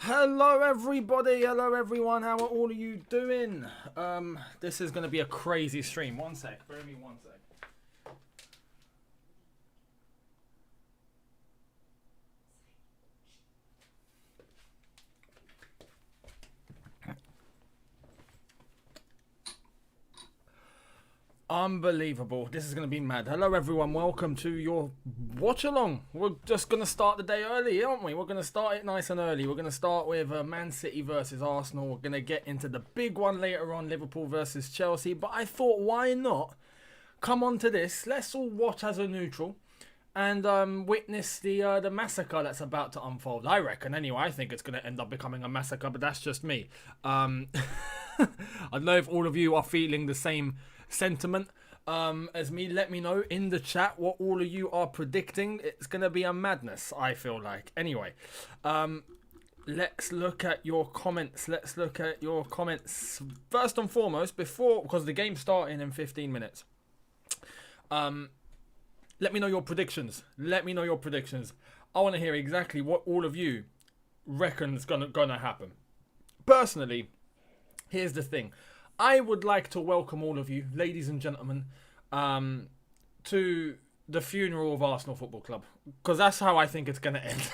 Hello everybody, hello everyone, how are all of you doing? This is going to be a crazy stream. One sec, bear with me one sec. Unbelievable. This is going to be mad. Hello everyone, welcome to your watch along. We're just going to start the day early, aren't we? We're going to start it nice and early. We're going to start with Man City versus Arsenal. We're going to get into the big one later on, Liverpool versus Chelsea. But I thought, why not come on to this? Let's all watch as a neutral and witness the massacre that's about to unfold. I reckon, anyway. I think it's going to end up becoming a massacre, but that's just me. I don't know if all of you are feeling the same sentiment as me. Let me know in the chat what all of you are predicting. It's gonna be a madness, I feel like. Anyway, let's look at your comments. First and foremost, because the game's starting in 15 minutes, let me know your predictions. I want to hear exactly what all of you reckon's gonna happen. Personally, here's the thing. I would like to welcome all of you, ladies and gentlemen, to the funeral of Arsenal Football Club. Because that's how I think it's going to end.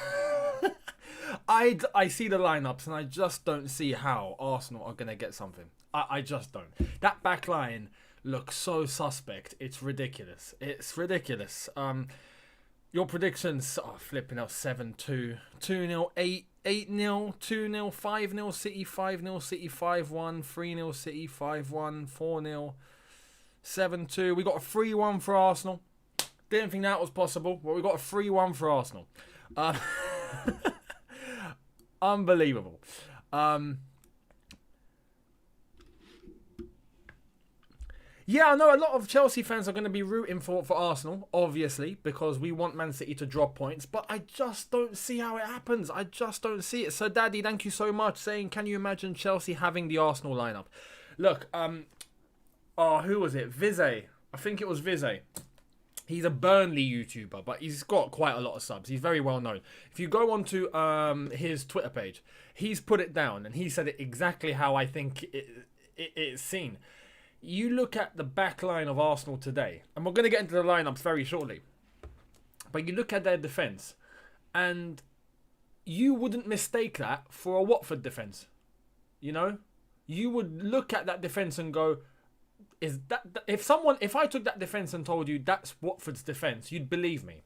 I see the lineups and I just don't see how Arsenal are going to get something. I just don't. That back line looks so suspect. It's ridiculous. Your predictions are flipping out 7-2, 2-0, 8-0, 2-0, 5-0 City, 5-0 City, 5-1, 3-0 City, 5-1, 4-0, 7-2. We got a 3-1 for Arsenal. Didn't think that was possible, but we got a 3-1 for Arsenal. Unbelievable. Yeah, I know a lot of Chelsea fans are going to be rooting for Arsenal, obviously, because we want Man City to drop points, but I just don't see how it happens. I just don't see it. So, Daddy, thank you so much, saying, can you imagine Chelsea having the Arsenal lineup? Look, who was it? Vize. I think it was Vize. He's a Burnley YouTuber, but he's got quite a lot of subs. He's very well known. If you go onto his Twitter page, he's put it down, and he said it exactly how I think it's seen. You look at the back line of Arsenal today, and we're going to get into the lineups very shortly, but you look at their defence, and you wouldn't mistake that for a Watford defence. You know? You would look at that defence and go, if I took that defence and told you that's Watford's defence, you'd believe me.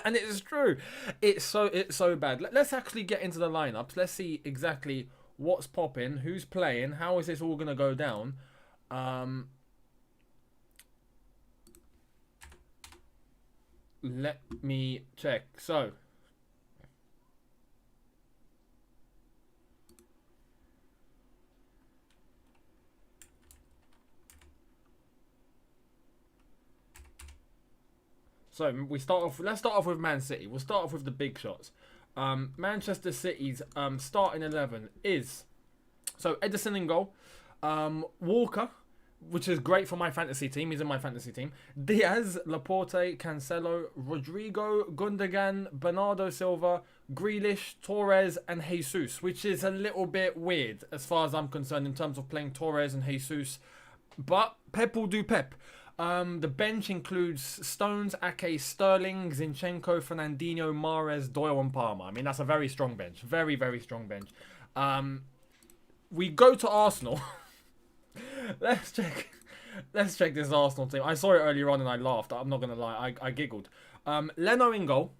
And it is true. It's so bad. Let's actually get into the lineups. Let's see exactly what's popping, who's playing, how is this all going to go down. Let me check. So we start off. Let's start off with Man City. We'll start off with the big shots. Manchester City's starting 11 is Ederson in goal. Walker, which is great for my fantasy team. He's in my fantasy team. Diaz, Laporte, Cancelo, Rodrigo, Gundogan, Bernardo Silva, Grealish, Torres, and Jesus, which is a little bit weird as far as I'm concerned in terms of playing Torres and Jesus. But Pep will do Pep. The bench includes Stones, Ake, Sterling, Zinchenko, Fernandinho, Mahrez, Doyle, and Palmer. I mean, that's a very strong bench. Very, very strong bench. We go to Arsenal. Let's check this Arsenal team. I saw it earlier on and I laughed. I'm not going to lie. I giggled. Leno in goal.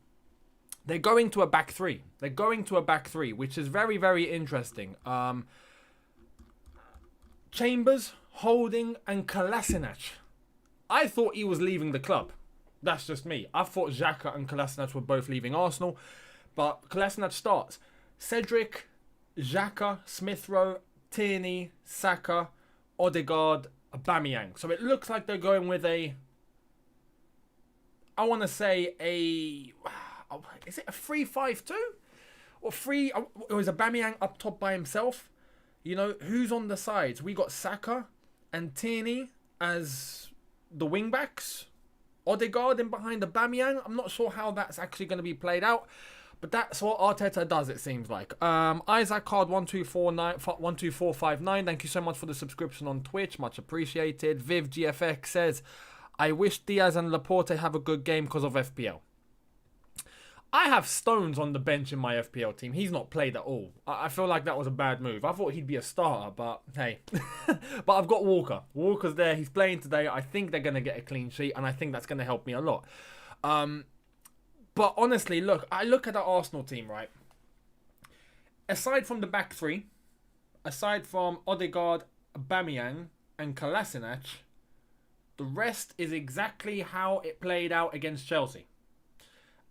They're going to a back three. Which is very, very interesting. Chambers, Holding, and Kolasinac. I thought he was leaving the club. That's just me. I thought Xhaka and Kolasinac were both leaving Arsenal. But Kolasinac starts. Cedric, Xhaka, Smith Rowe, Tierney, Saka, Odegaard, Aubameyang. So it looks like they're going with is it a 3-5-2? Or is Aubameyang up top by himself? You know, who's on the sides? We got Saka and Tierney as the wing backs. Odegaard in behind Aubameyang. I'm not sure how that's actually going to be played out. But that's what Arteta does, it seems like. Isaac Card 12459. Thank you so much for the subscription on Twitch. Much appreciated. Viv GFX says, I wish Diaz and Laporte have a good game because of FPL. I have Stones on the bench in my FPL team. He's not played at all. I feel like that was a bad move. I thought he'd be a starter, but hey. But I've got Walker. Walker's there. He's playing today. I think they're going to get a clean sheet, and I think that's going to help me a lot. But honestly, look, I look at the Arsenal team, right? Aside from the back three, aside from Odegaard, Aubameyang, and Kolasinac, the rest is exactly how it played out against Chelsea.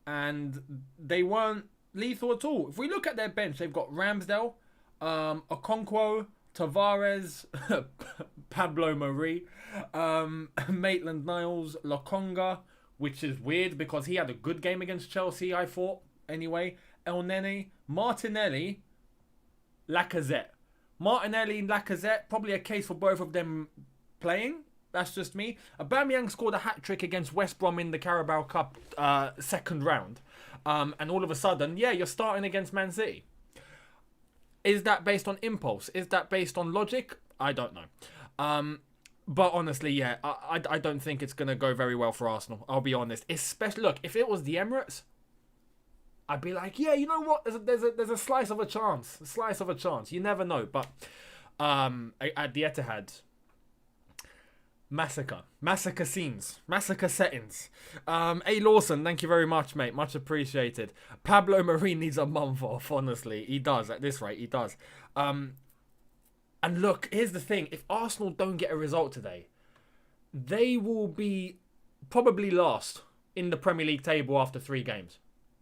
And they weren't lethal at all. If we look at their bench, they've got Ramsdale, Okonkwo, Tavares, Pablo Mari, Maitland-Niles, Lokonga, which is weird because he had a good game against Chelsea, I thought. Anyway, El Nene, Martinelli, Lacazette. Martinelli and Lacazette, probably a case for both of them playing. That's just me. Aubameyang scored a hat-trick against West Brom in the Carabao Cup second round. And all of a sudden, yeah, you're starting against Man City. Is that based on impulse? Is that based on logic? I don't know. But honestly, yeah, I don't think it's going to go very well for Arsenal. I'll be honest. Especially, look, if it was the Emirates, I'd be like, yeah, you know what? There's a slice of a chance. A slice of a chance. You never know. But at the Etihad... Massacre scenes. Massacre settings. A. Lawson, thank you very much, mate. Much appreciated. Pablo Mari needs a month off, honestly. He does. At this rate, he does. And look, here's the thing. If Arsenal don't get a result today, they will be probably last in the Premier League table after 3 games.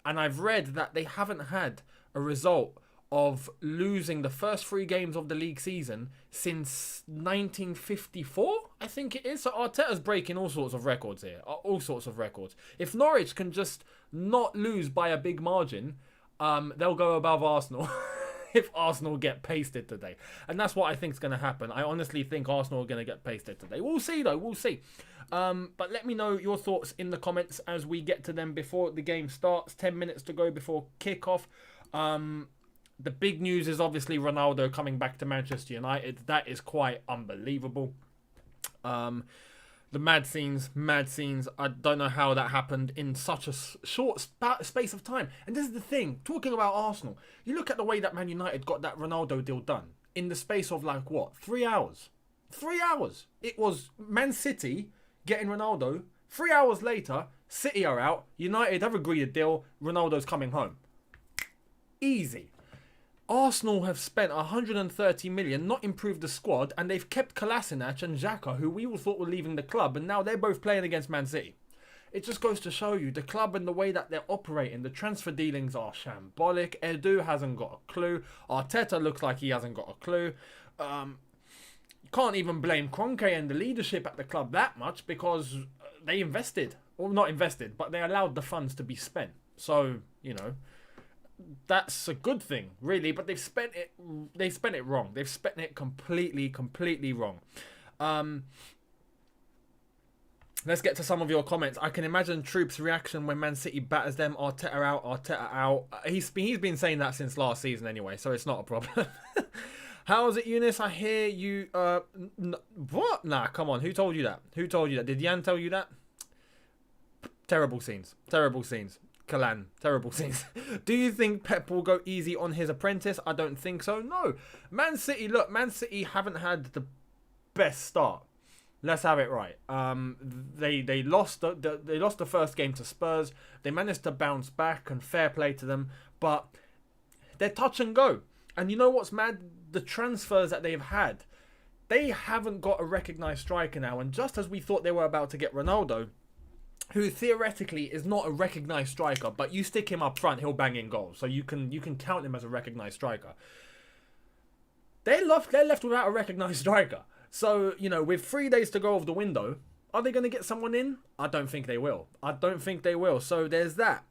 And I've read that they haven't had a result of losing the first 3 games of the league season since 1954, I think it is. So Arteta's breaking all sorts of records here. All sorts of records. If Norwich can just not lose by a big margin, they'll go above Arsenal if Arsenal get pasted today. And that's what I think is going to happen. I honestly think Arsenal are going to get pasted today. We'll see, though. We'll see. But let me know your thoughts in the comments as we get to them before the game starts. 10 minutes to go before kickoff. The big news is obviously Ronaldo coming back to Manchester United. That is quite unbelievable. The mad scenes. I don't know how that happened in such a short space of time. And this is the thing. Talking about Arsenal, you look at the way that Man United got that Ronaldo deal done. In the space of 3 hours. 3 hours. It was Man City getting Ronaldo. 3 hours later, City are out. United have agreed a deal. Ronaldo's coming home. Easy. Arsenal have spent 130 million, not improved the squad, and they've kept Kolasinac and Xhaka, who we all thought were leaving the club, and now they're both playing against Man City. It just goes to show you the club and the way that they're operating. The transfer dealings are shambolic. Edu hasn't got a clue. Arteta looks like he hasn't got a clue. You can't even blame Kroenke and the leadership at the club that much because they invested. Well, not invested, but they allowed the funds to be spent. So, you know... that's a good thing, really, but they've spent it wrong. They've spent it completely wrong. Let's get to some of your comments. I can imagine Troop's reaction when Man City batters them. Arteta out. He's been saying that since last season anyway, so it's not a problem. How is it, Younes? I hear you... what? Nah, come on. Who told you that? Did Jan tell you that? Terrible scenes. Kalan, terrible scenes. Do you think Pep will go easy on his apprentice? I don't think so. No. Man City haven't had the best start. Let's have it right. They lost the first game to Spurs. They managed to bounce back, and fair play to them. But they're touch and go. And you know what's mad? The transfers that they've had, they haven't got a recognised striker now. And just as we thought they were about to get Ronaldo, who theoretically is not a recognised striker, but you stick him up front, he'll bang in goals. So you can count him as a recognised striker. They're left without a recognised striker. So, you know, with 3 days to go of the window, are they going to get someone in? I don't think they will. So there's that.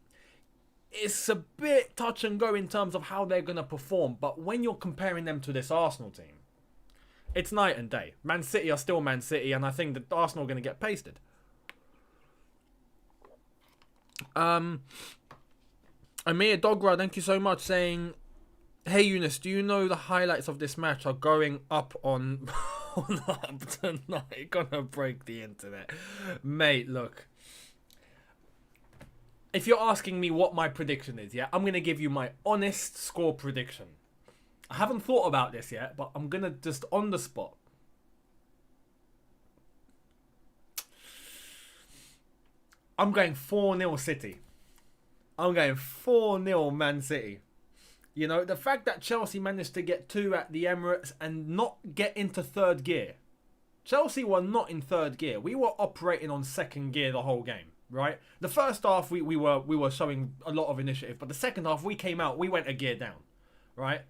It's a bit touch and go in terms of how they're going to perform. But when you're comparing them to this Arsenal team, it's night and day. Man City are still Man City, and I think that Arsenal are going to get pasted. Amir Dogra, thank you so much, saying, hey Younes, do you know the highlights of this match are going up on up tonight? Gonna break the internet. Mate, look. If you're asking me what my prediction is, yeah, I'm gonna give you my honest score prediction. I haven't thought about this yet, but I'm gonna just on the spot. I'm going 4-0 City. I'm going 4-0 Man City. You know, the fact that Chelsea managed to get 2 at the Emirates and not get into third gear. Chelsea were not in third gear. We were operating on second gear the whole game, right? The first half, we were showing a lot of initiative. But the second half, we came out, we went a gear down, right?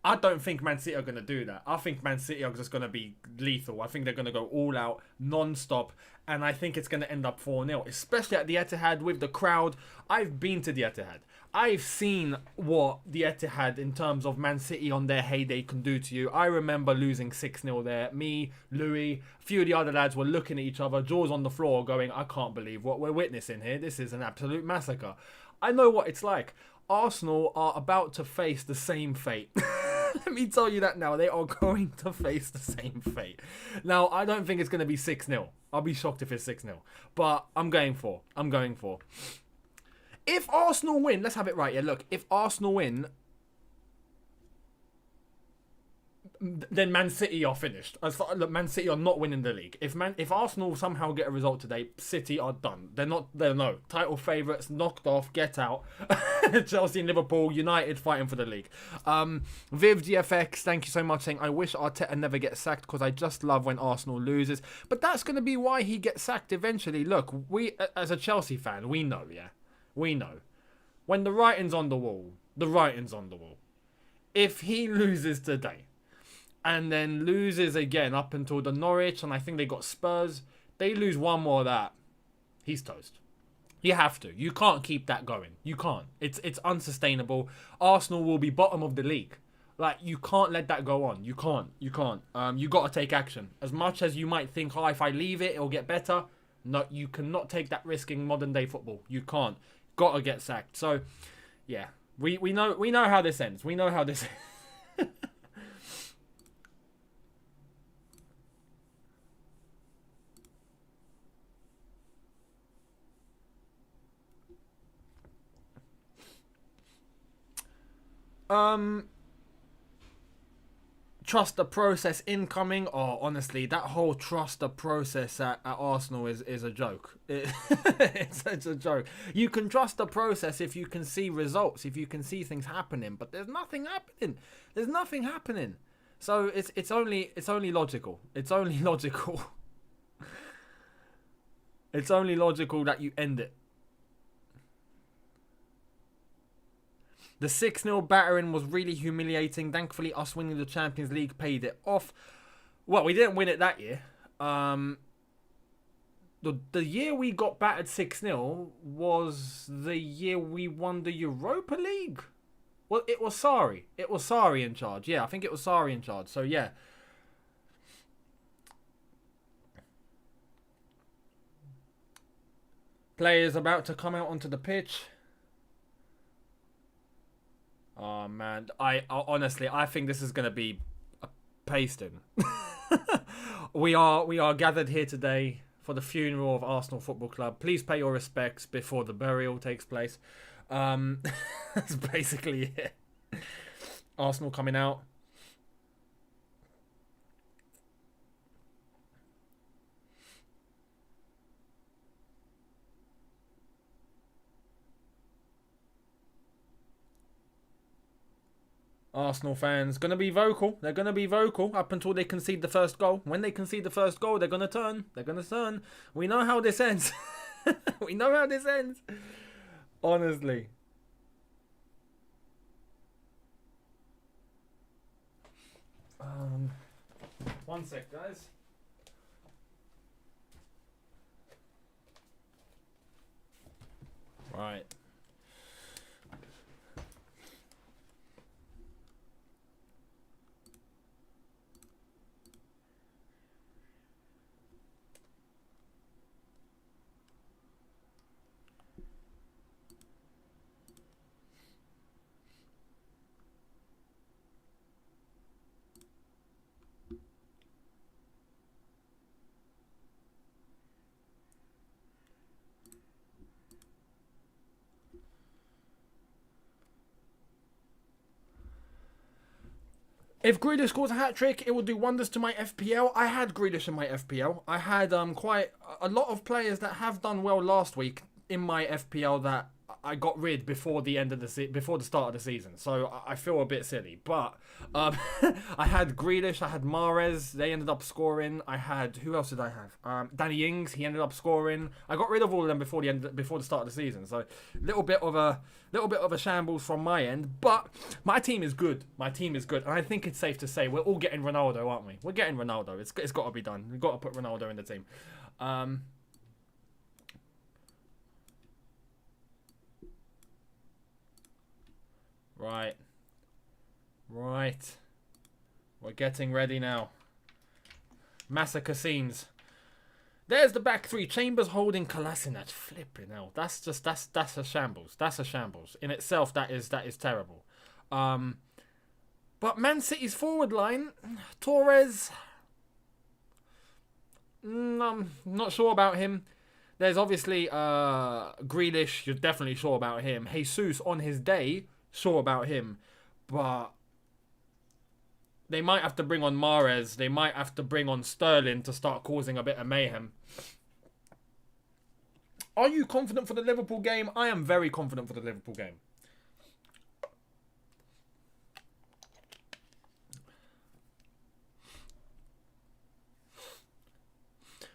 I don't think Man City are going to do that. I think Man City are just going to be lethal. I think they're going to go all out, non-stop. And I think it's going to end up 4-0, especially at the Etihad with the crowd. I've been to the Etihad. I've seen what the Etihad in terms of Man City on their heyday can do to you. I remember losing 6-0 there. Me, Louis, a few of the other lads were looking at each other, jaws on the floor, going, I can't believe what we're witnessing here. This is an absolute massacre. I know what it's like. Arsenal are about to face the same fate. Let me tell you that now. They are going to face the same fate. Now, I don't think it's going to be 6-0. I'll be shocked if it's 6-0. But I'm going for. If Arsenal win, let's have it right. Yeah, look, if Arsenal win, then Man City are finished. Look, Man City are not winning the league. If Arsenal somehow get a result today, City are done. They're no title favourites, knocked off, get out. Chelsea and Liverpool, United fighting for the league. Viv GFX, thank you so much, saying, I wish Arteta never gets sacked because I just love when Arsenal loses. But that's going to be why he gets sacked eventually. Look, we, as a Chelsea fan, we know, yeah. We know. When the writing's on the wall, the writing's on the wall. If he loses today, and then loses again up until the Norwich, and I think they got Spurs, they lose one more of that, he's toast. You have to. You can't keep that going. You can't. It's unsustainable. Arsenal will be bottom of the league. Like, you can't let that go on. You can't. You got to take action. As much as you might think, oh, if I leave it, it'll get better. No, you cannot take that risk in modern day football. You can't. Got to get sacked. So, yeah. We know how this ends. We know how this ends. Trust the process incoming. Oh, honestly, that whole trust the process at Arsenal is a joke. It's a joke. You can trust the process if you can see results, if you can see things happening, but there's nothing happening. There's nothing happening. So it's only logical. It's only logical. It's only logical that you end it. The 6-0 battering was really humiliating. Thankfully, us winning the Champions League paid it off. Well, we didn't win it that year. The year we got battered 6-0 was the year we won the Europa League. Well, it was Sarri. It was Sarri in charge. Yeah, I think it was Sarri in charge. So, yeah. Players about to come out onto the pitch. Oh man, I honestly, I think this is gonna be a pasting. we are gathered here today for the funeral of Arsenal Football Club. Please pay your respects before the burial takes place. That's basically it. Arsenal coming out. Arsenal fans gonna be vocal. They're gonna be vocal up until they concede the first goal. When they concede the first goal, they're gonna turn. They're gonna turn. We know how this ends. We know how this ends. Honestly. One sec, guys. Right. If Grealish scores a hat-trick, it will do wonders to my FPL. I had Grealish in my FPL. I had quite a lot of players that have done well last week in my FPL that I got rid before the end of before the start of the season. So I feel a bit silly. But I had Grealish, I had Mahrez, they ended up scoring. I had, who else did I have? Danny Ings, he ended up scoring. I got rid of all of them before the start of the season. So little bit of a shambles from my end, but my team is good. My team is good, and I think it's safe to say we're all getting Ronaldo, aren't we? We're getting Ronaldo. It's got to be done. We've got to put Ronaldo in the team. Right. We're getting ready now. Massacre scenes. There's the back three. Chambers holding Kolasinac. Flipping hell. That's a shambles. That's a shambles. In itself, that is terrible. But Man City's forward line, Torres. I'm not sure about him. There's obviously Grealish. You're definitely sure about him. Jesus on his day, sure about him. But they might have to bring on Mahrez. They might have to bring on Sterling to start causing a bit of mayhem. Are you confident for the Liverpool game? I am very confident for the Liverpool game.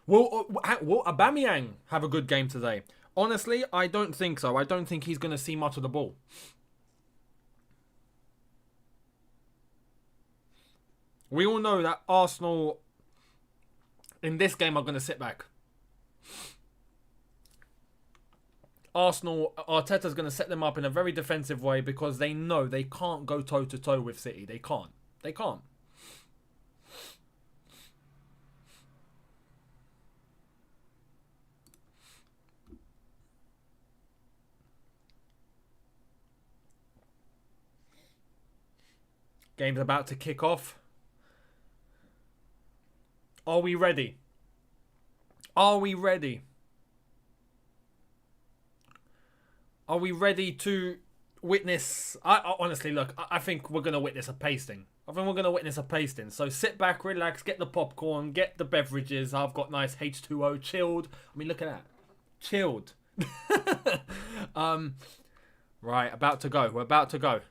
Will Aubameyang have a good game today? Honestly, I don't think so. I don't think he's going to see much of the ball. We all know that Arsenal in this game are going to sit back. Arteta's going to set them up in a very defensive way because they know they can't go toe-to-toe with City. They can't. They can't. Game's about to kick off. Are we ready? Are we ready? Are we ready to witness... I honestly, look, I think we're going to witness a pasting. So sit back, relax, get the popcorn, get the beverages. I've got nice H2O, chilled. I mean, look at that. Chilled. Right, about to go. We're about to go.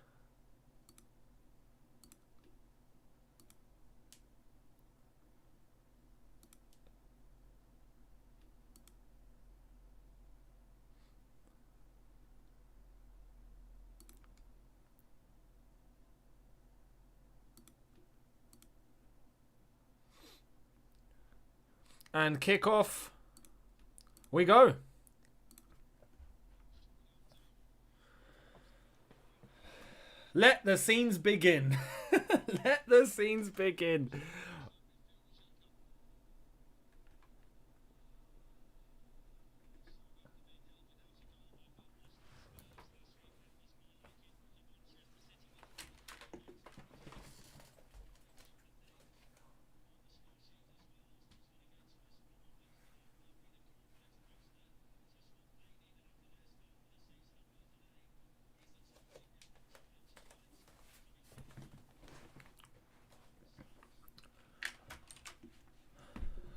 And kick off. We go. Let the scenes begin. Let the scenes begin.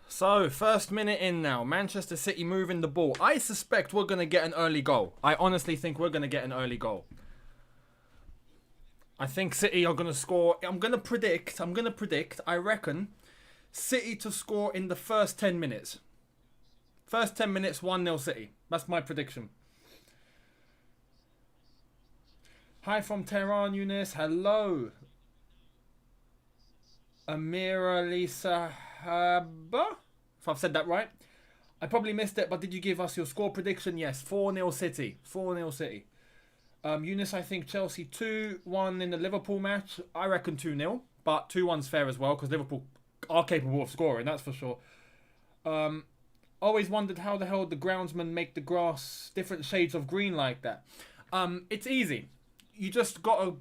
So, first minute in now. Manchester City moving the ball. I suspect we're going to get an early goal. I honestly think we're going to get an early goal. I think City are going to score. I'm going to predict. I reckon City to score in the first 10 minutes. First 10 minutes, 1-0 City. That's my prediction. Hi from Tehran, Younes. Hello. Amira Lisa Haba? If I've said that right. I probably missed it, but did you give us your score prediction? Yes, 4-0 City. 4-0 City. Younes, I think Chelsea 2-1 in the Liverpool match. I reckon 2-0, but 2-1's fair as well because Liverpool are capable of scoring, that's for sure. Always wondered how the hell the groundsmen make the grass different shades of green like that. It's easy. You just got to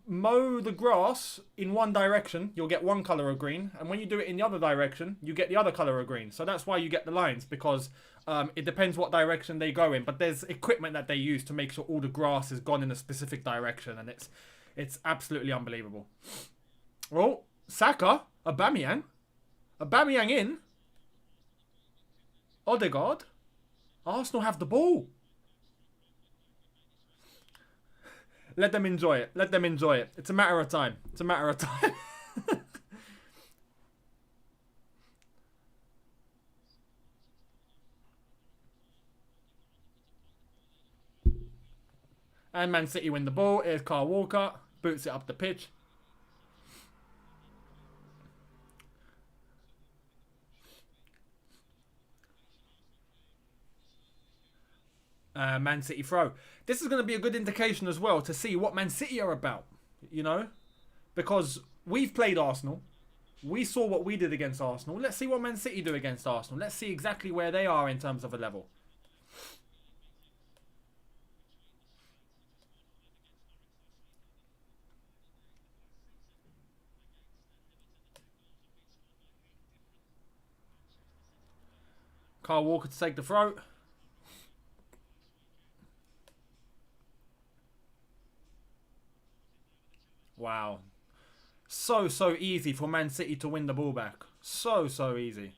mow the grass in one direction, you'll get one colour of green, and when you do it in the other direction, you get the other colour of green. So that's why you get the lines, because it depends what direction they go in. But there's equipment that they use to make sure all the grass has gone in a specific direction, and it's absolutely unbelievable. Oh, Saka. Aubameyang. Aubameyang in. Odegaard. Arsenal have the ball. Let them enjoy it. Let them enjoy it. It's a matter of time. It's a matter of time. And Man City win the ball. Here's Kyle Walker. Boots it up the pitch. Man City throw. This is going to be a good indication as well to see what Man City are about, you know, because we've played Arsenal. We saw what we did against Arsenal. Let's see what Man City do against Arsenal. Let's see exactly where they are in terms of a level. Kyle Walker to take the throw. Wow. So easy for Man City to win the ball back. So easy.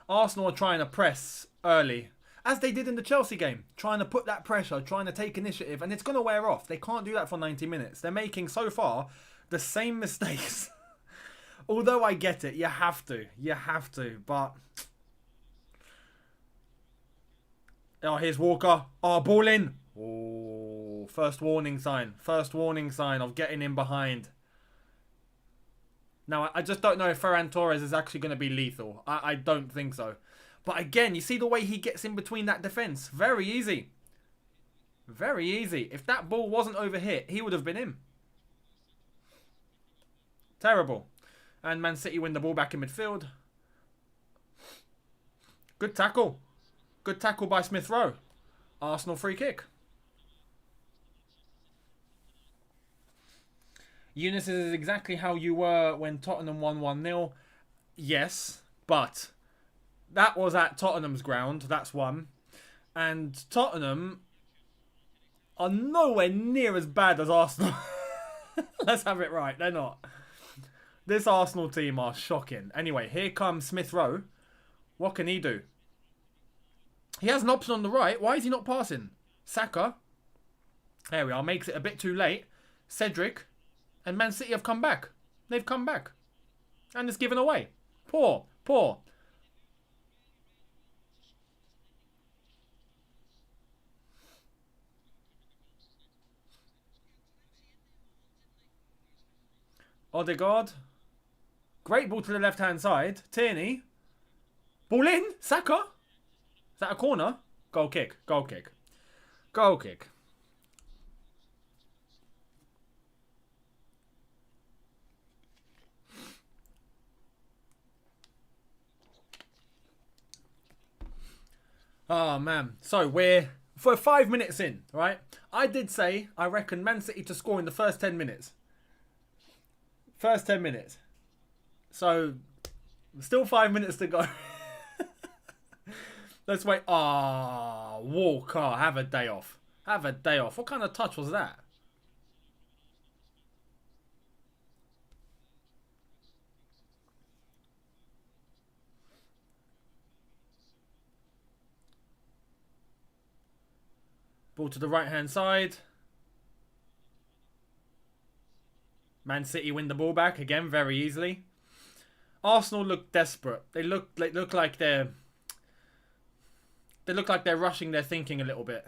Arsenal are trying to press early, as they did in the Chelsea game. Trying to put that pressure, trying to take initiative, and it's going to wear off. They can't do that for 90 minutes. They're making, so far, the same mistakes. Although I get it, you have to, but... Oh, here's Walker. Oh, ball in. Oh, first warning sign. First warning sign of getting in behind. Now, I just don't know if Ferran Torres is actually going to be lethal. I don't think so. But again, you see the way he gets in between that defence. Very easy. Very easy. If that ball wasn't overhit, he would have been in. Terrible. And Man City win the ball back in midfield. Good tackle. Good tackle by Smith Rowe. Arsenal free kick. Younes is exactly how you were when Tottenham won 1-0. Yes, but that was at Tottenham's ground. That's one. And Tottenham are nowhere near as bad as Arsenal. Let's have it right. They're not. This Arsenal team are shocking. Anyway, here comes Smith Rowe. What can he do? He has an option on the right. Why is he not passing? Saka. There we are. Makes it a bit too late. Cedric. And Man City have come back. They've come back. And it's given away. Poor. Odegaard. Great ball to the left-hand side. Tierney. Ball in. Saka. Is that a corner? Goal kick. Goal kick. Goal kick. Oh, man. So, we're 5 minutes in, right? I did say I reckon Man City to score in the first 10 minutes. First 10 minutes. So, still 5 minutes to go. Let's wait. Ah, Walker, have a day off. Have a day off. What kind of touch was that? Ball to the right-hand side. Man City win the ball back again very easily. Arsenal look desperate. They look like they're rushing their thinking a little bit.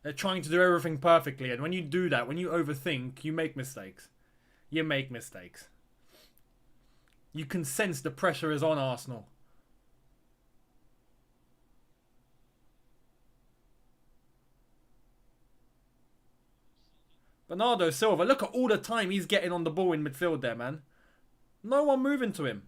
They're trying to do everything perfectly, and when you do that, when you overthink, you make mistakes. You make mistakes. You can sense the pressure is on Arsenal. Bernardo Silva, look at all the time he's getting on the ball in midfield there, man. No one moving to him.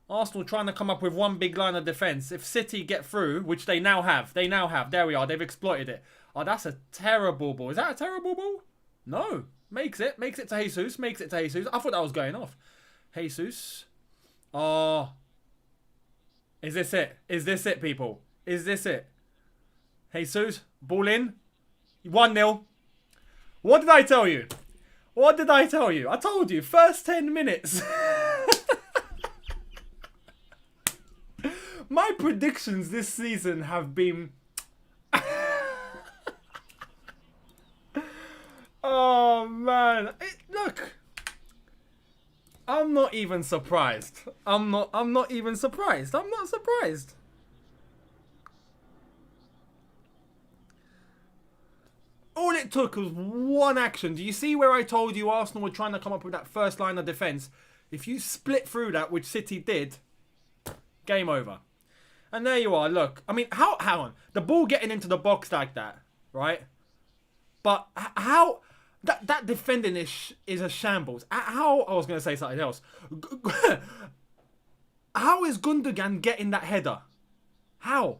Arsenal trying to come up with one big line of defence. If City get through, which they now have. There we are. They've exploited it. Oh, that's a terrible ball. Is that a terrible ball? No. Makes it to Jesus. I thought that was going off. Jesus. Oh. Is this it? Is this it, people? Is this it? Jesus, ball in. 1-0. What did I tell you? What did I tell you? I told you, first 10 minutes. My predictions this season have been... Oh, man. Look. I'm not even surprised. I'm not even surprised. I'm not surprised. All it took was one action. Do you see where I told you Arsenal were trying to come up with that first line of defence? If you split through that, which City did, game over. And there you are. Look, I mean, hang on. The ball getting into the box like that, right? But how... That defending is a shambles. How... I was going to say something else. How is Gundogan getting that header? How?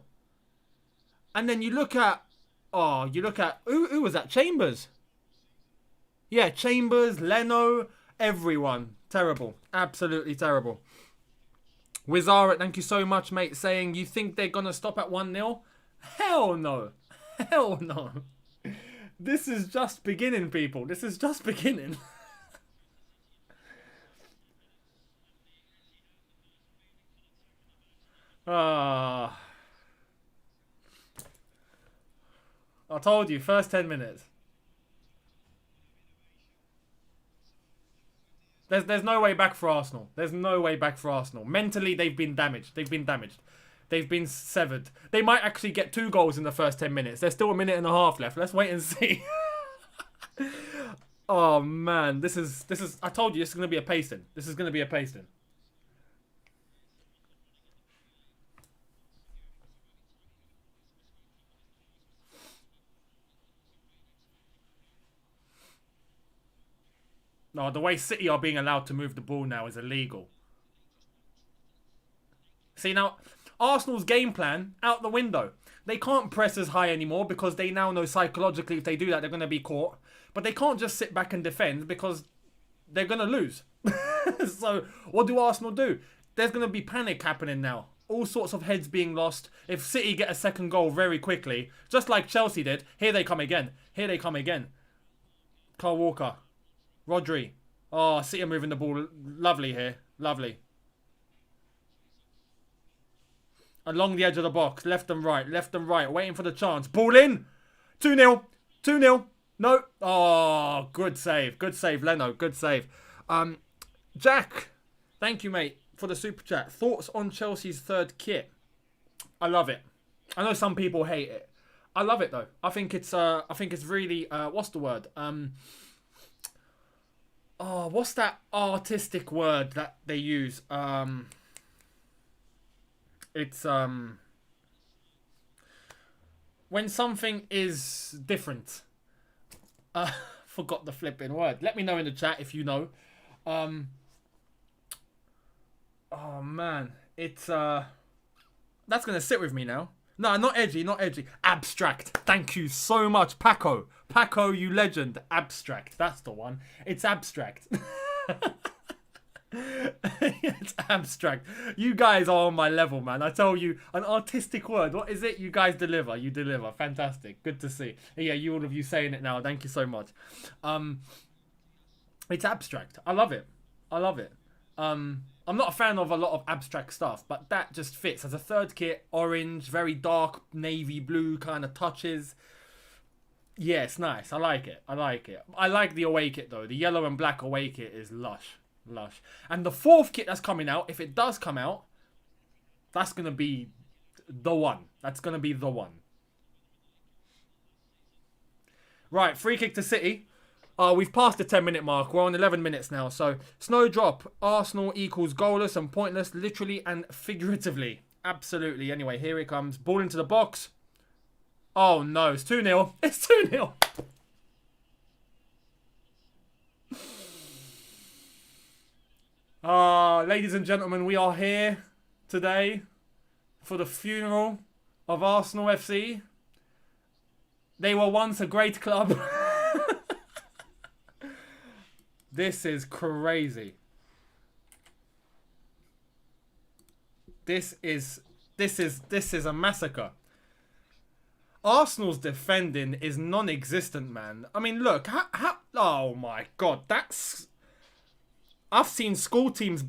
And then you look at... Oh, you look at... Who was that? Chambers. Yeah, Chambers, Leno, everyone. Terrible. Absolutely terrible. Wizara, thank you so much, mate, saying, you think they're going to stop at 1-0? Hell no. Hell no. This is just beginning, people. This is just beginning. I told you, first 10 minutes. There's no way back for Arsenal. There's no way back for Arsenal. Mentally, they've been damaged. They've been damaged. They've been severed. They might actually get 2 goals in the first 10 minutes. There's still a minute and a half left. Let's wait and see. Oh, man. This is... I told you, this is going to be a pacing. This is going to be a pacing. No, the way City are being allowed to move the ball now is illegal. See, now, Arsenal's game plan, out the window. They can't press as high anymore because they now know psychologically if they do that, they're going to be caught. But they can't just sit back and defend because they're going to lose. So, what do Arsenal do? There's going to be panic happening now. All sorts of heads being lost. If City get a second goal very quickly, just like Chelsea did, here they come again. Here they come again. Kyle Walker. Rodri. Oh, City are moving the ball. Lovely here. Lovely. Along the edge of the box. Left and right. Left and right. Waiting for the chance. Ball in. 2-0. 2-0. No. Oh, good save. Good save, Leno. Good save. Jack. Thank you, mate, for the super chat. Thoughts on Chelsea's third kit? I love it. I know some people hate it. I love it, though. I think it's really... what's the word? Oh, what's that artistic word that they use? It's when something is different. Forgot the flipping word. Let me know in the chat if you know. Oh man, it's that's gonna sit with me now. No, not edgy, not edgy. Abstract. Thank you so much, Paco. Paco, you legend. Abstract. That's the one. It's abstract. It's abstract. You guys are on my level, man. I tell you, an artistic word. What is it? You guys deliver. You deliver. Fantastic. Good to see. Yeah, you all of you saying it now. Thank you so much. It's abstract. I love it. I love it. I'm not a fan of a lot of abstract stuff, but that just fits. As a third kit, orange, very dark navy blue kind of touches. Yeah, it's nice. I like it. I like it. I like the away kit, though. The yellow and black away kit is lush. Lush. And the fourth kit that's coming out, if it does come out, that's going to be the one. That's going to be the one. Right, free kick to City. We've passed the 10-minute mark. We're on 11 minutes now. So, Snowdrop. Arsenal equals goalless and pointless, literally and figuratively. Absolutely. Anyway, here it comes. Ball into the box. Oh, no. It's 2-0. It's 2-0. Ladies and gentlemen, we are here today for the funeral of Arsenal FC. They were once a great club. This is crazy. This is This is a massacre. Arsenal's defending is non-existent, man. I mean, look, oh my god, I've seen school teams,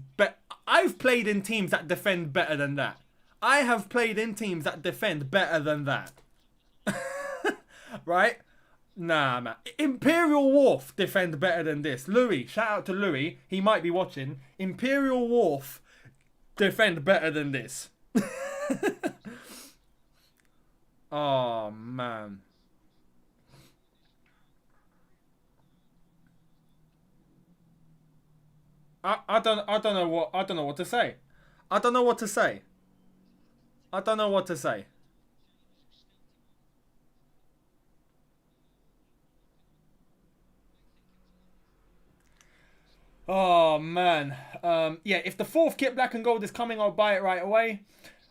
I've played in teams that defend better than that. I have played in teams that defend better than that. Right? Nah, man. Imperial Wharf defend better than this. Louis, shout out to Louis. He might be watching. Imperial Wharf defend better than this. Oh, man. I don't know what to say. I don't know what to say. I don't know what to say. Oh man. Yeah, if the fourth kit black and gold is coming, I'll buy it right away.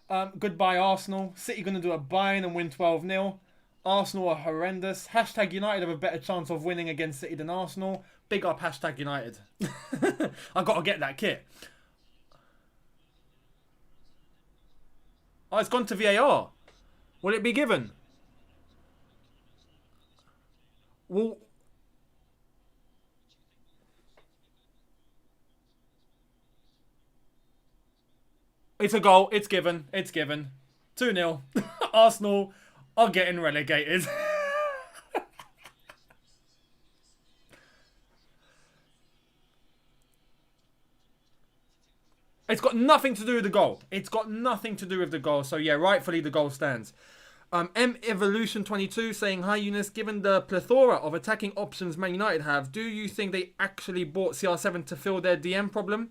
Goodbye Arsenal. City gonna do a buy-in and win 12-0. Arsenal are horrendous. Hashtag United have a better chance of winning against City than Arsenal. Big up hashtag United. I gotta get that kit. Oh, it's gone to VAR. Will it be given? Well, it's a goal. It's given. It's given. 2-0. Arsenal are getting relegated. It's got nothing to do with the goal. It's got nothing to do with the goal. So yeah, rightfully the goal stands. M Evolution 22 saying, hi Younes, given the plethora of attacking options Man United have, do you think they actually bought CR7 to fill their DM problem?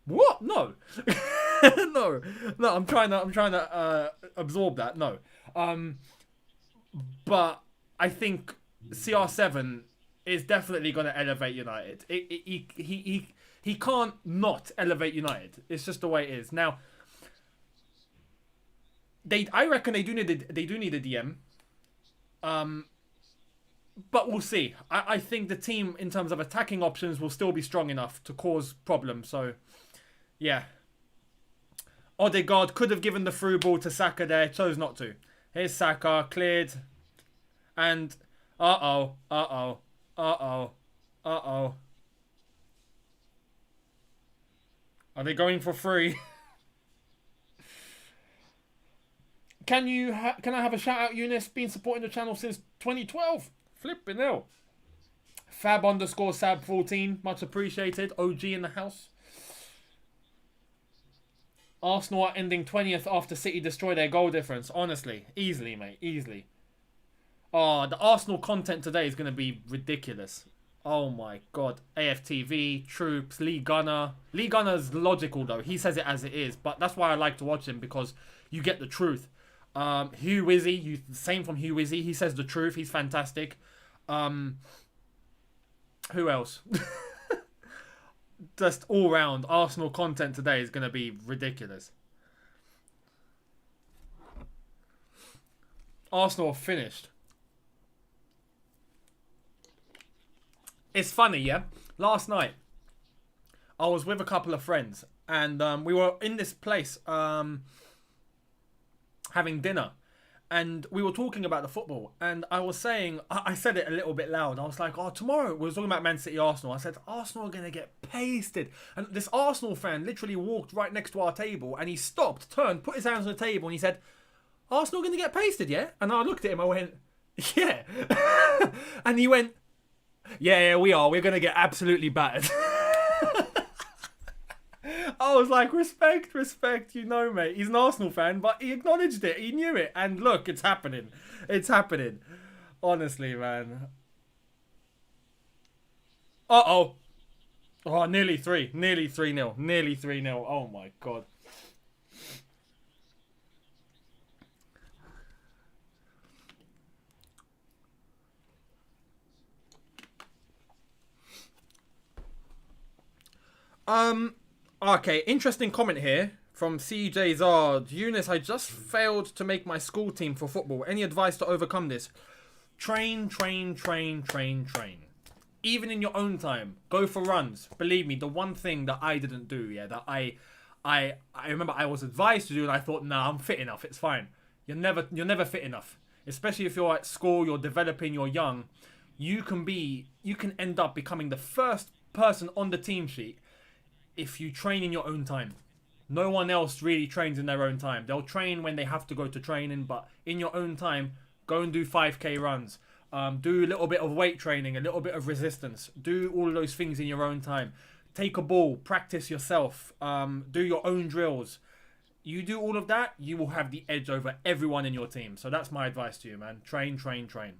What? No. No. No, I'm trying to absorb that. No. But I think CR7 is definitely going to elevate United. He can't not elevate United. It's just the way it is. Now, I reckon they do need a DM. But we'll see. I think the team, in terms of attacking options, will still be strong enough to cause problems. So, yeah. Odegaard could have given the through ball to Saka there. Chose not to. Here's Saka. Cleared. And... Uh-oh. Uh-oh. Uh-oh. Uh-oh. Are they going for free? Can I have a shout out, Younes? Been supporting the channel since 2012. Flipping hell. Fab_Sab14. Much appreciated. OG in the house. Arsenal are ending 20th after City destroy their goal difference. Honestly. Easily, mate. Easily. Oh, the Arsenal content today is going to be ridiculous. Oh my god. AFTV, Troops, Lee Gunner. Lee Gunner's logical though. He says it as it is. But that's why I like to watch him, because you get the truth. Hugh Wizzy, same from Hugh Wizzy. He says the truth. He's fantastic. Who else? Just all round Arsenal content today is going to be ridiculous. Arsenal are finished. It's funny, yeah? Last night, I was with a couple of friends, and we were in this place having dinner, and we were talking about the football, and I was saying, I said it a little bit loud, I was like, oh, tomorrow, we were talking about Man City Arsenal, I said, Arsenal are going to get pasted, and this Arsenal fan literally walked right next to our table, and he stopped, turned, put his hands on the table, and he said, Arsenal are going to get pasted, yeah? And I looked at him, I went, yeah. And he went, yeah, we are. We're going to get absolutely battered. I was like, respect, you know, mate. He's an Arsenal fan, but he acknowledged it. He knew it. And look, it's happening. It's happening. Honestly, man. Uh-oh. Oh, nearly 3. Nearly 3-0. Nearly 3-0. Oh, my God. Okay, interesting comment here from CJ Zard. Younes, I just failed to make my school team for football. Any advice to overcome this? Train. Even in your own time, go for runs. Believe me, the one thing that I didn't do, yeah, that I I remember I was advised to do, and I thought, nah, I'm fit enough. It's fine. You're never fit enough. Especially if you're at school, you're developing, you're young. You can end up becoming the first person on the team sheet if you train in your own time. No one else really trains in their own time. They'll train when they have to go to training, but in your own time, go and do 5k runs. Do a little bit of weight training, a little bit of resistance. Do all of those things in your own time. Take a ball, practice yourself. Do your own drills. You do all of that, you will have the edge over everyone in your team. So that's my advice to you, man. Train, train, train.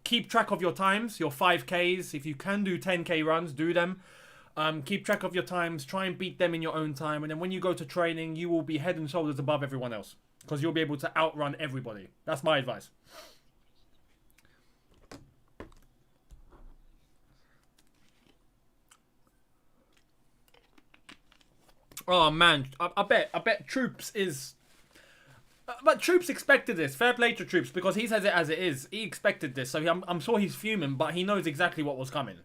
Keep track of your times, your 5Ks. If you can do 10K runs, do them. Keep track of your times. Try and beat them in your own time. And then when you go to training, you will be head and shoulders above everyone else. Because you'll be able to outrun everybody. That's my advice. Oh man, I bet Troops is. But Troops expected this. Fair play to Troops, because he says it as it is. He expected this, so I'm sure he's fuming, but he knows exactly what was coming.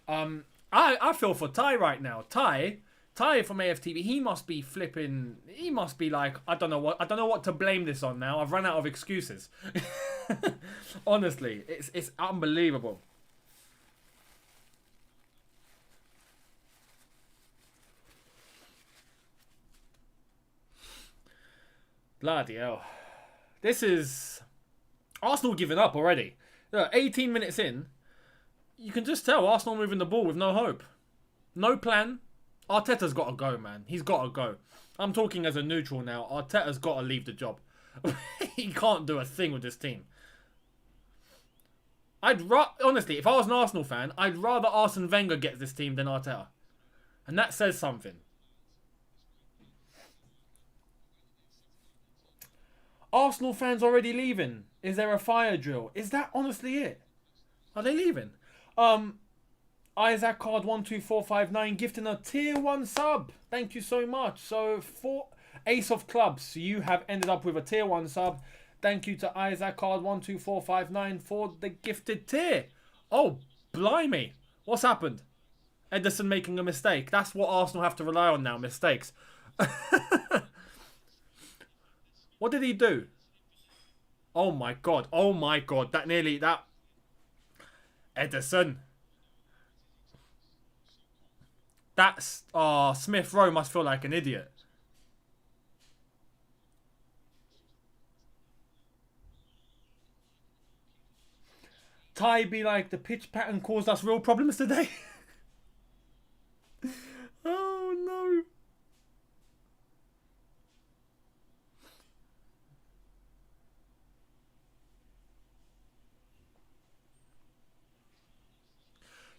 I feel for Ty right now. Ty from AFTV, he must be flipping. He must be like, I don't know what to blame this on now. I've run out of excuses. Honestly, it's unbelievable. Bloody hell. This is Arsenal giving up already. 18 minutes in, you can just tell Arsenal moving the ball with no hope. No plan. Arteta's got to go, man. He's got to go. I'm talking as a neutral now. Arteta's got to leave the job. He can't do a thing with this team. Honestly, if I was an Arsenal fan, I'd rather Arsene Wenger gets this team than Arteta. And that says something. Arsenal fans already leaving. Is there a fire drill? Is that honestly it? Are they leaving? Isaac Card 12459 gifting a tier 1 sub. Thank you so much. So for Ace of Clubs, you have ended up with a tier 1 sub. Thank you to Isaac Card 12459 for the gifted tier. Oh, blimey. What's happened? Ederson making a mistake. That's what Arsenal have to rely on now, mistakes. What did he do? Oh my god. Oh my god. That Ederson. That's... Oh, Smith Rowe must feel like an idiot. Ty be like, the pitch pattern caused us real problems today. Oh no.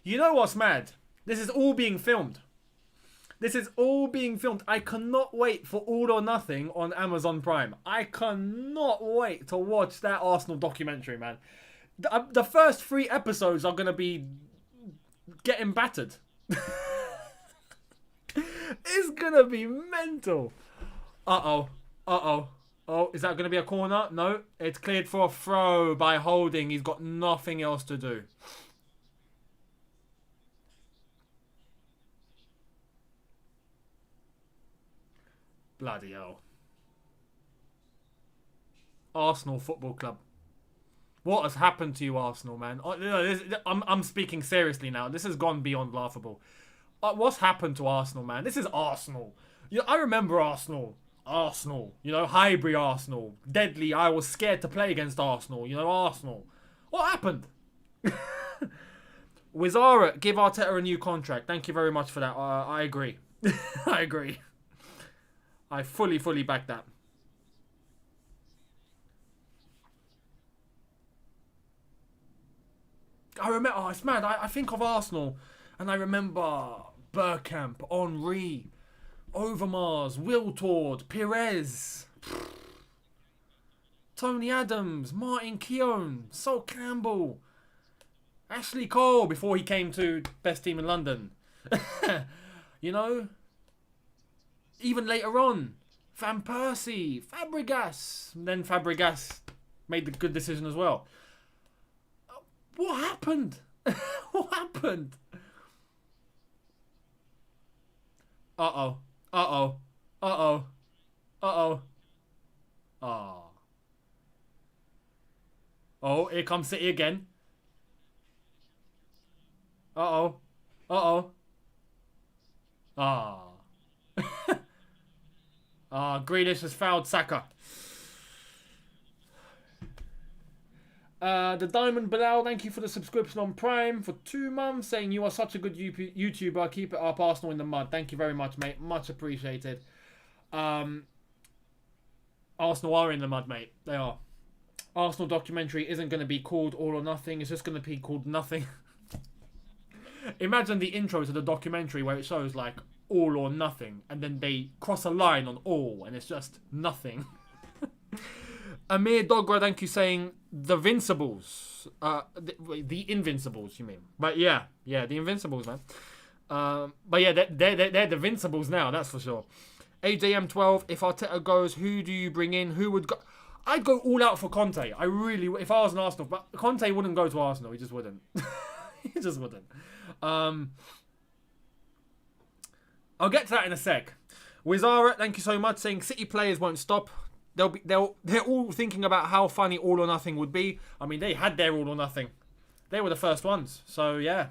You know what's mad? This is all being filmed. This is all being filmed. I cannot wait for All or Nothing on Amazon Prime. I cannot wait to watch that Arsenal documentary, man. The first 3 episodes are going to be getting battered. It's going to be mental. Uh-oh. Uh-oh. Oh, is that going to be a corner? No. It's cleared for a throw by Holding. He's got nothing else to do. Bloody hell. Arsenal Football Club. What has happened to you, Arsenal, man? I'm speaking seriously now. This has gone beyond laughable. What's happened to Arsenal, man? This is Arsenal. I remember Arsenal. Arsenal. Highbury Arsenal. Deadly. I was scared to play against Arsenal. Arsenal. What happened? Wizara, give Arteta a new contract. Thank you very much for that. I agree. I agree. I fully back that. I remember, it's mad. I think of Arsenal and I remember Bergkamp, Henry, Overmars, Wiltord, Pires, Tony Adams, Martin Keown, Sol Campbell, Ashley Cole before he came to best team in London. Even later on, Van Persie, Fabregas. And then Fabregas made the good decision as well. What happened? What happened? Uh-oh. Uh-oh. Uh-oh. Uh-oh. Oh. Oh, here comes City again. Uh-oh. Uh-oh. Ah. Grealish has fouled Saka. The Diamond Bilal, thank you for the subscription on Prime for 2 months, saying you are such a good YouTuber. Keep it up, Arsenal in the mud. Thank you very much, mate. Much appreciated. Arsenal are in the mud, mate. They are. Arsenal documentary isn't going to be called All or Nothing. It's just going to be called Nothing. Imagine the intro to the documentary where it shows like all or nothing, and then they cross a line on all, and it's just nothing. Amir Dogra, thank you, saying the Invincibles. The Invincibles, you mean? But yeah, the Invincibles, man. But yeah, they're the Invincibles now, that's for sure. AJM12, if Arteta goes, who do you bring in? Who would go? I'd go all out for Conte. I really, if I was an Arsenal, but Conte wouldn't go to Arsenal. He just wouldn't. He just wouldn't. I'll get to that in a sec. Wizara, thank you so much, saying City players won't stop. They're all thinking about how funny All or Nothing would be. I mean, they had their All or Nothing. They were the first ones. So yeah.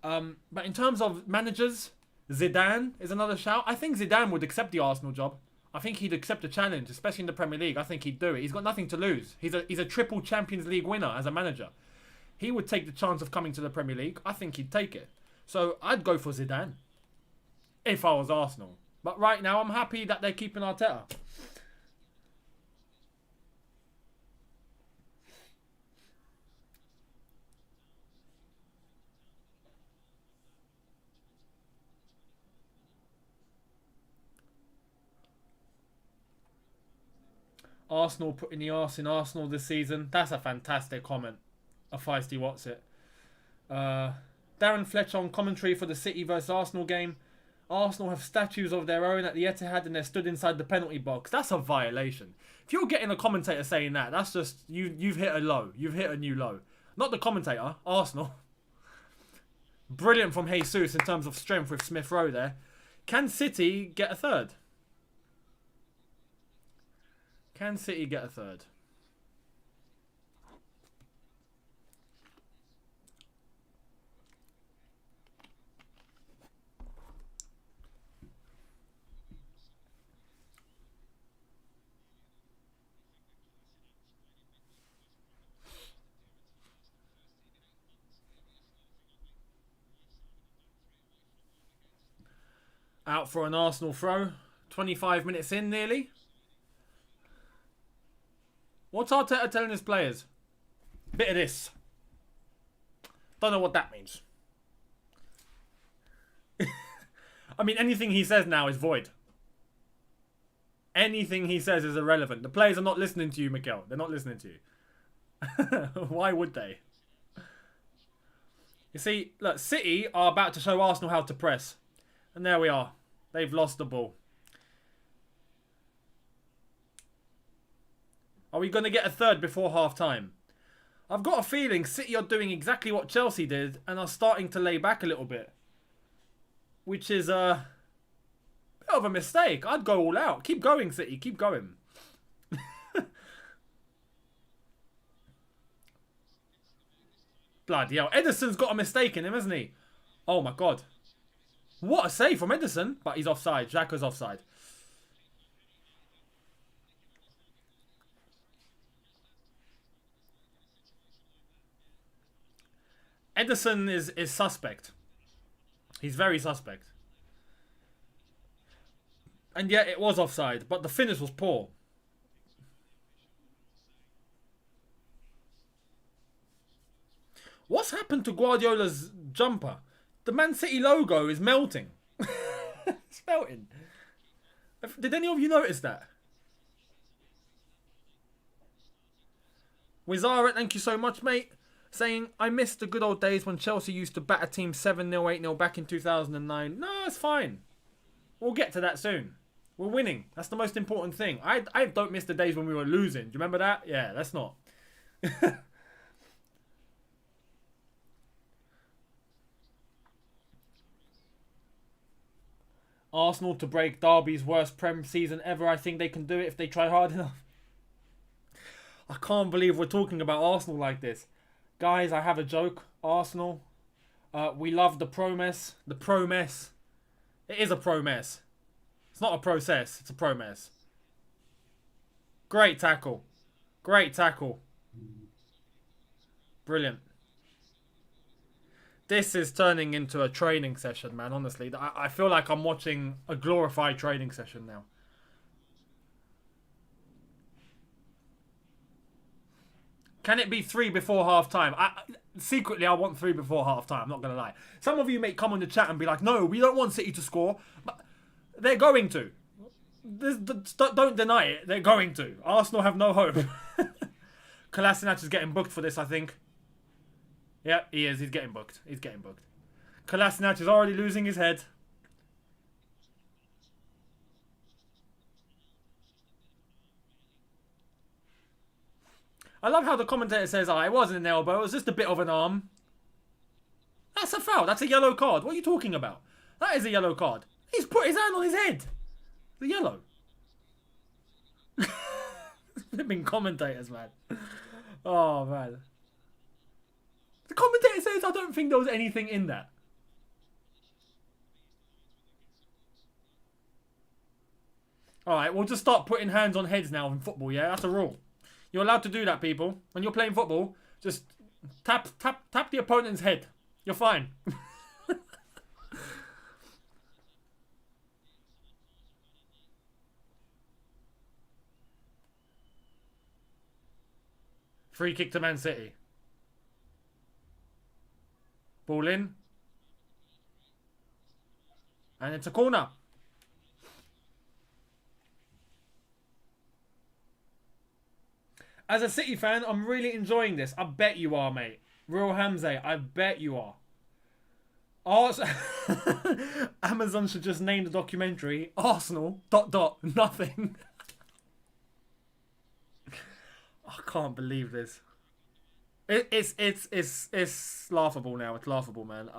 But in terms of managers, Zidane is another shout. I think Zidane would accept the Arsenal job. I think he'd accept a challenge, especially in the Premier League. I think he'd do it. He's got nothing to lose. He's a triple Champions League winner as a manager. He would take the chance of coming to the Premier League. I think he'd take it. So I'd go for Zidane if I was Arsenal. But right now, I'm happy that they're keeping Arteta. Arsenal putting the arse in Arsenal this season. That's a fantastic comment. A feisty what's it. Darren Fletcher on commentary for the City vs Arsenal game. Arsenal have statues of their own at the Etihad and they're stood inside the penalty box. That's a violation. If you're getting a commentator saying that, that's just you've hit a low. You've hit a new low. Not the commentator, Arsenal. Brilliant from Jesus in terms of strength with Smith Rowe there. Can City get a third? Can City get a third? Out for an Arsenal throw. 25 minutes in nearly. What's Arteta telling his players? Bit of this. Don't know what that means. I mean, anything he says now is void. Anything he says is irrelevant. The players are not listening to you, Mikel. They're not listening to you. Why would they? You see, look, City are about to show Arsenal how to press. And there we are. They've lost the ball. Are we going to get a third before half-time? I've got a feeling City are doing exactly what Chelsea did and are starting to lay back a little bit. Which is a bit of a mistake. I'd go all out. Keep going, City. Keep going. Bloody hell. Ederson's got a mistake in him, hasn't he? Oh, my God. What a save from Ederson. But he's offside. Xhaka's offside. Ederson is suspect. He's very suspect. And yet it was offside, but the finish was poor. What's happened to Guardiola's jumper? The Man City logo is melting. It's melting. Did any of you notice that? Wizara, thank you so much, mate. Saying, I miss the good old days when Chelsea used to bat a team 7-0, 8-0 back in 2009. No, it's fine. We'll get to that soon. We're winning. That's the most important thing. I don't miss the days when we were losing. Do you remember that? Yeah, that's not. Arsenal to break Derby's worst Prem season ever. I think they can do it if they try hard enough. I can't believe we're talking about Arsenal like this. Guys, I have a joke. Arsenal, we love the pro-mess. The pro-mess. It is a pro-mess. It's not a process. It's a pro-mess. Great tackle. Great tackle. Brilliant. This is turning into a training session, man, honestly. I feel like I'm watching a glorified training session now. Can it be 3 before half time? Secretly, I want 3 before half time. I'm not going to lie. Some of you may come on the chat and be like, no, we don't want City to score. But they're going to. Don't deny it. They're going to. Arsenal have no hope. Kolasinac is getting booked for this, I think. Yeah, he is. He's getting booked. He's getting booked. Kolasinac is already losing his head. I love how the commentator says, it wasn't an elbow, it was just a bit of an arm. That's a foul. That's a yellow card. What are you talking about? That is a yellow card. He's put his hand on his head. The yellow. Flipping commentators, man. Oh, man. The commentator says, I don't think there was anything in that. Alright, we'll just start putting hands on heads now in football, yeah? That's a rule. You're allowed to do that, people. When you're playing football, just tap the opponent's head. You're fine. Free kick to Man City. Ball in. And it's a corner. As a City fan, I'm really enjoying this. I bet you are, mate. Real Hamza, I bet you are. Amazon should just name the documentary Arsenal ... nothing. I can't believe this. It's laughable now. It's laughable, man.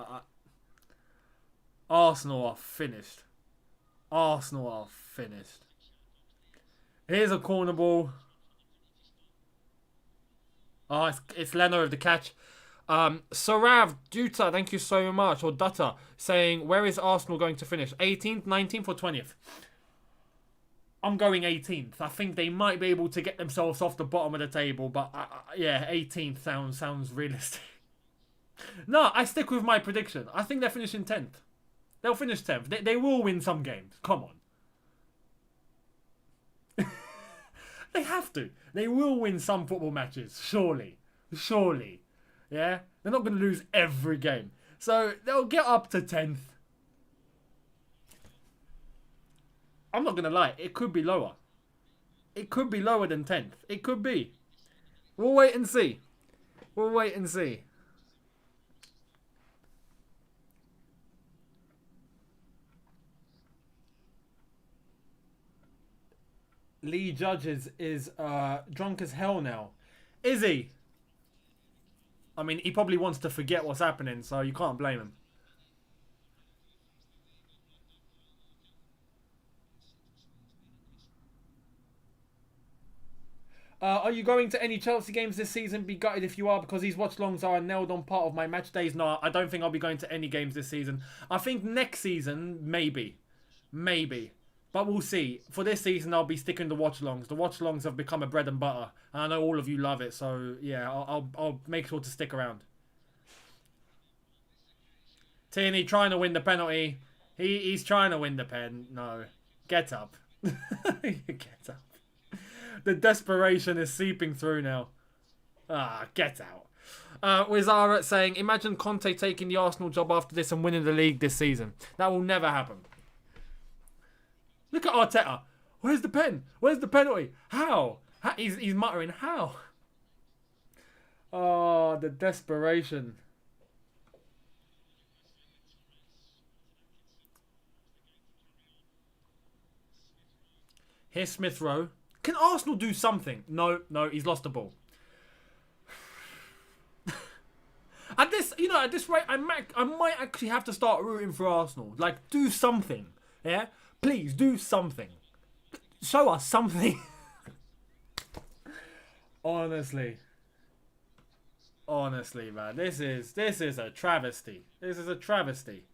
Arsenal are finished. Arsenal are finished. Here's a corner ball. Oh, it's Leno with the catch. Sarav Duta, thank you so much. Or Dutta, saying, where is Arsenal going to finish? 18th, 19th or 20th? I'm going 18th. I think they might be able to get themselves off the bottom of the table. But yeah, 18th sounds realistic. No, I stick with my prediction. I think they're finishing 10th. They'll finish 10th. They will win some games. Come on. They have to. They will win some football matches. Surely. Surely. Yeah? They're not going to lose every game. So, they'll get up to 10th. I'm not going to lie. It could be lower. It could be lower than 10th. It could be. We'll wait and see. We'll wait and see. Lee Judges is drunk as hell now. Is he? I mean, he probably wants to forget what's happening, so you can't blame him. Are you going to any Chelsea games this season? Be gutted if you are, because these watch-longs are a nailed-on part of my match days. No, I don't think I'll be going to any games this season. I think next season, maybe. Maybe. But we'll see. For this season, I'll be sticking to watch-alongs. The watch-alongs have become a bread and butter. And I know all of you love it, so yeah, I'll make sure to stick around. Tierney trying to win the penalty. He's trying to win the pen. No. Get up. Get up. The desperation is seeping through now. Get out. Wizara saying, imagine Conte taking the Arsenal job after this and winning the league this season. That will never happen. Look at Arteta. Where's the pen? Where's the penalty? How? He's muttering, how? Oh, the desperation. Here's Smith Rowe. Can Arsenal do something? No, he's lost the ball. At this rate, I might actually have to start rooting for Arsenal. Like, do something. Yeah? Please do something. Show us something. Honestly. Honestly, man. This is a travesty. This is a travesty.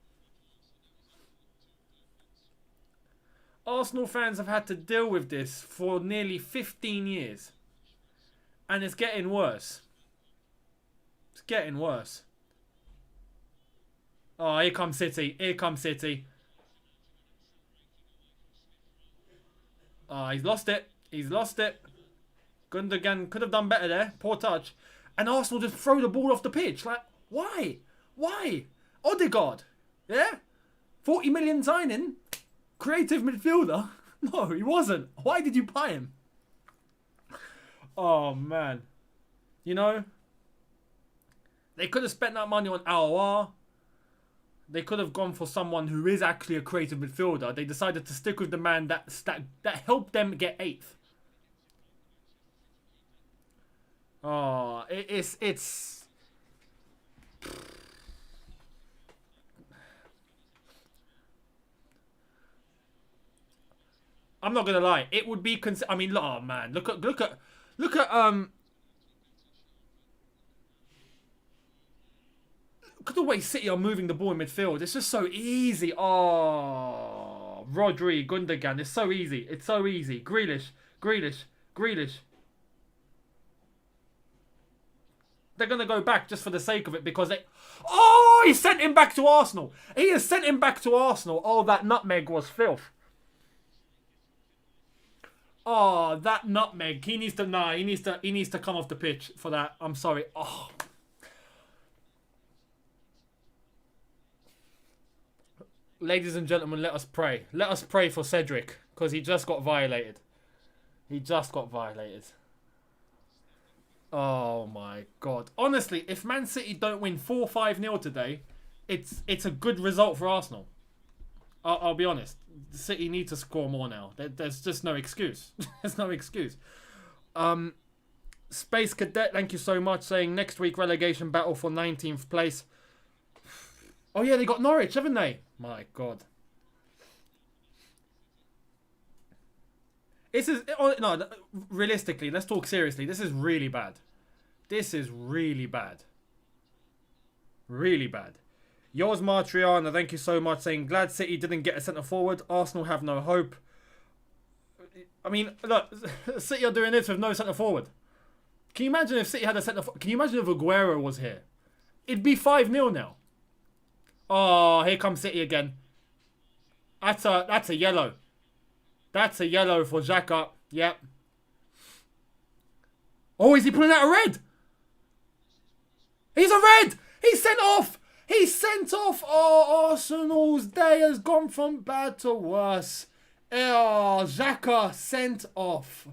Arsenal fans have had to deal with this for nearly 15 years. And it's getting worse. It's getting worse. Oh, here comes City. Here comes City. Oh, he's lost it. He's lost it. Gundogan could have done better there. Poor touch. And Arsenal just throw the ball off the pitch. Like, why? Why? Odegaard. Yeah? 40 million signing. Creative midfielder. No, he wasn't. Why did you buy him? Oh, man. You know, they could have spent that money on Aouar. They could have gone for someone who is actually a creative midfielder. They decided to stick with the man that helped them get 8th. Oh, it's... I'm not gonna lie. It would be... I mean, oh man, look at Look at the way City are moving the ball in midfield. It's just so easy. Oh, Rodri, Gundogan. It's so easy. It's so easy. Grealish. They're going to go back just for the sake of it because they... Oh, he sent him back to Arsenal. He has sent him back to Arsenal. Oh, that nutmeg was filth. Oh, that nutmeg. He needs to... Nah, he needs to come off the pitch for that. I'm sorry. Oh. Ladies and gentlemen, let us pray. Let us pray for Cedric because he just got violated. He just got violated. Oh my God. Honestly, if Man City don't win 4-5-0 today, it's a good result for Arsenal. I'll be honest. City need to score more now. There's just no excuse. There's no excuse. Space Cadet, thank you so much, saying next week relegation battle for 19th place. Oh yeah, they got Norwich, haven't they? My God. This is... No, realistically, let's talk seriously. This is really bad. This is really bad. Really bad. Yours Martriana, thank you so much, saying glad City didn't get a centre forward. Arsenal have no hope. I mean, look, City are doing this with no centre forward. Can you imagine if City had a centre forward? Can you imagine if Aguero was here? It'd be 5-0 now. Oh, here comes City again. That's a yellow. That's a yellow for Xhaka. Yep. Oh, is he pulling out a red? He's a red! He's sent off! He's sent off! Oh, Arsenal's day has gone from bad to worse. Oh, Xhaka sent off.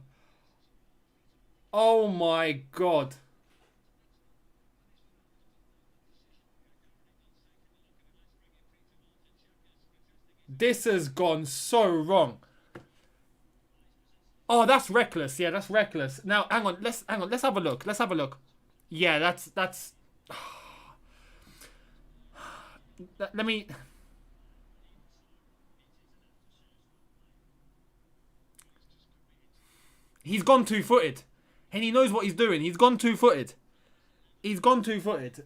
Oh my God. This has gone so wrong. Oh, that's reckless. Yeah, that's reckless. Now, hang on. Let's have a look. Let's have a look. Yeah, that's. Let me. He's gone two-footed, and he knows what he's doing. He's gone two-footed. He's gone two-footed.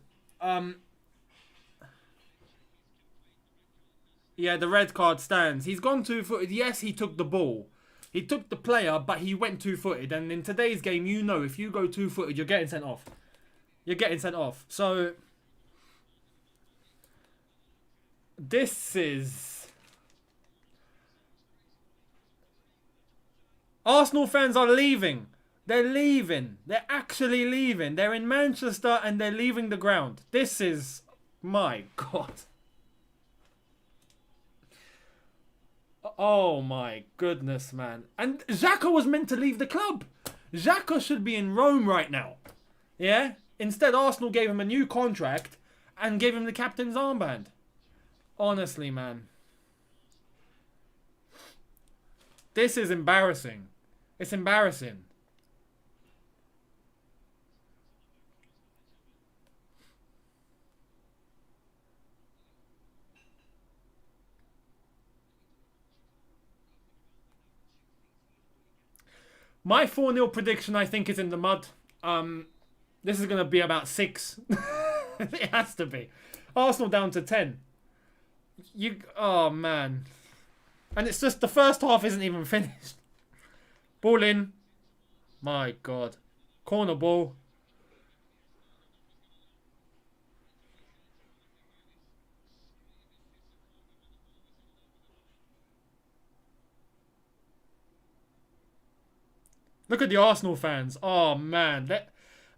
Yeah, the red card stands. He's gone two-footed. Yes, he took the ball. He took the player, but he went two-footed. And in today's game, you know, if you go two-footed, you're getting sent off. You're getting sent off. So, this is... Arsenal fans are leaving. They're leaving. They're actually leaving. They're in Manchester and they're leaving the ground. This is... My God. Oh my goodness, man. And Xhaka was meant to leave the club. Xhaka should be in Rome right now. Yeah? Instead, Arsenal gave him a new contract and gave him the captain's armband. Honestly, man. This is embarrassing. It's embarrassing. My 4-0 prediction, I think, is in the mud. This is going to be about 6. It has to be. Arsenal down to 10. Oh, man. And it's just the first half isn't even finished. Ball in. My God. Corner ball. Look at the Arsenal fans. Oh, man.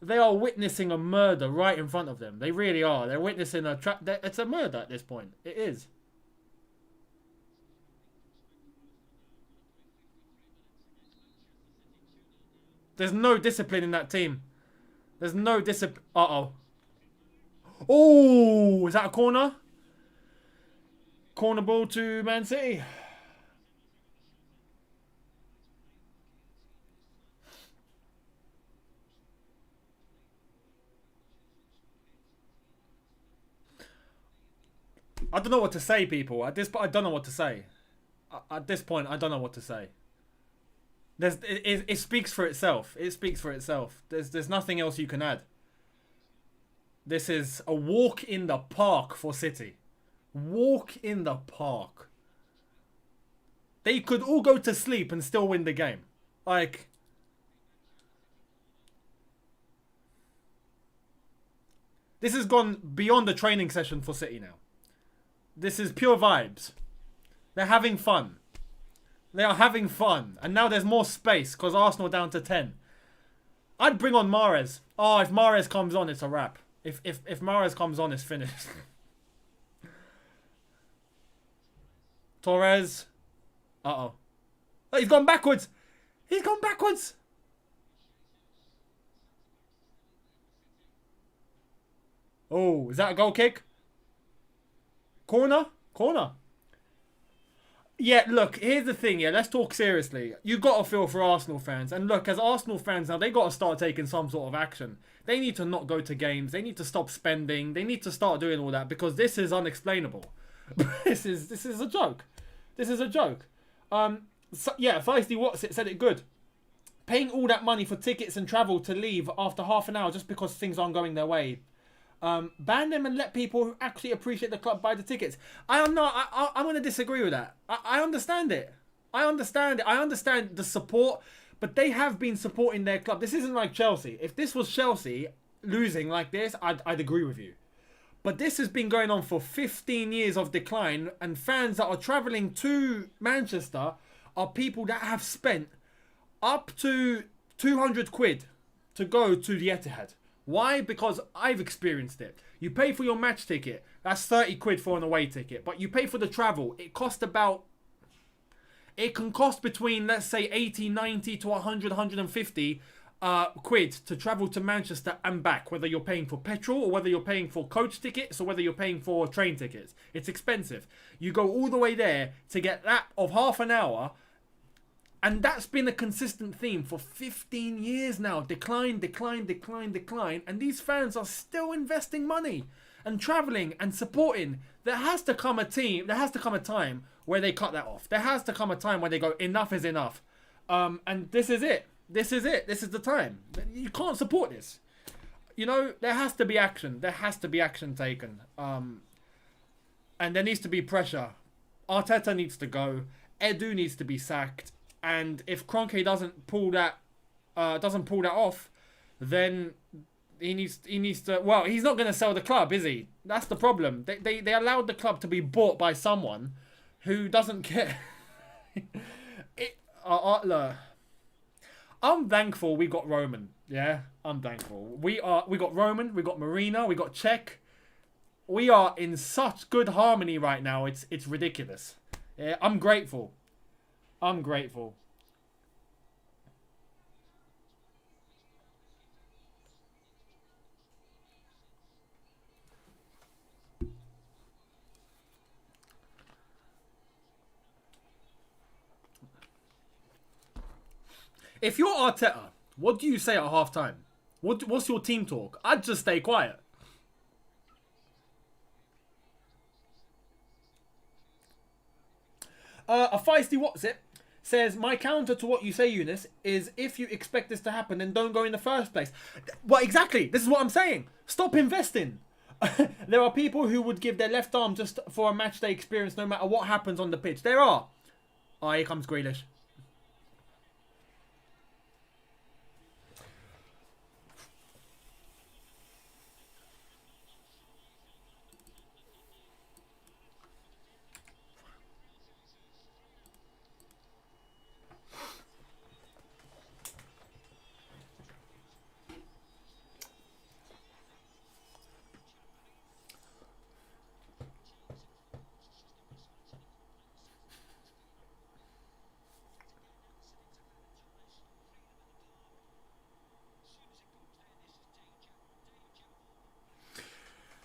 They are witnessing a murder right in front of them. They really are. They're witnessing a trap. It's a murder at this point. It is. There's no discipline in that team. There's no discipline. Uh-oh. Oh, is that a corner? Corner ball to Man City. I don't know what to say, people. At this point, I don't know what to say. At this point, I don't know what to say. It speaks for itself. It speaks for itself. There's nothing else you can add. This is a walk in the park for City. Walk in the park. They could all go to sleep and still win the game. Like, this has gone beyond the training session for City now. This is pure vibes. They're having fun. They are having fun. And now there's more space because Arsenal down to 10. I'd bring on Mahrez. Oh, if Mahrez comes on, it's a wrap. If Mahrez comes on, it's finished. Torres. Uh-oh. Oh, he's gone backwards. He's gone backwards. Oh, is that a goal kick? Corner? Corner. Yeah, look, here's the thing, yeah, let's talk seriously. You got to feel for Arsenal fans. And look, as Arsenal fans now, they got to start taking some sort of action. They need to not go to games. They need to stop spending. They need to start doing all that because this is unexplainable. This is a joke. This is a joke. So, yeah, Feisty Watts said it good. Paying all that money for tickets and travel to leave after half an hour just because things aren't going their way. Ban them and let people who actually appreciate the club buy the tickets. I'm going to disagree with that. I understand it. I understand it. I understand the support, but they have been supporting their club. This isn't like Chelsea. If this was Chelsea losing like this, I'd agree with you. But this has been going on for 15 years of decline, and fans that are travelling to Manchester are people that have spent up to 200 quid to go to the Etihad. Why? Because I've experienced it. You pay for your match ticket. That's 30 quid for an away ticket. But you pay for the travel. It can cost between, let's say, 80, 90 to 100, 150 quid to travel to Manchester and back. Whether you're paying for petrol or whether you're paying for coach tickets or whether you're paying for train tickets. It's expensive. You go all the way there to get that of half an hour. And that's been a consistent theme for 15 years now. Decline, decline, decline, decline. And these fans are still investing money and travelling and supporting. There has to come a time where they cut that off. There has to come a time where they go, enough is enough. And this is it. This is it. This is the time. You can't support this. You know, there has to be action. There has to be action taken. And there needs to be pressure. Arteta needs to go. Edu needs to be sacked. And if Kroenke doesn't pull that off, then he needs to. Well, he's not going to sell the club, is he? That's the problem. They allowed the club to be bought by someone who doesn't care. I'm thankful we got Roman. Yeah, I'm thankful. We got Roman. We got Marina. We got Czech. We are in such good harmony right now. It's ridiculous. Yeah, I'm grateful. I'm grateful. If you're Arteta, what do you say at half-time? What's your team talk? I'd just stay quiet. A feisty what's it says, my counter to what you say, Younes, is if you expect this to happen, then don't go in the first place. Well, exactly. This is what I'm saying. Stop investing. There are people who would give their left arm just for a match day experience no matter what happens on the pitch. There are. Oh, here comes Grealish.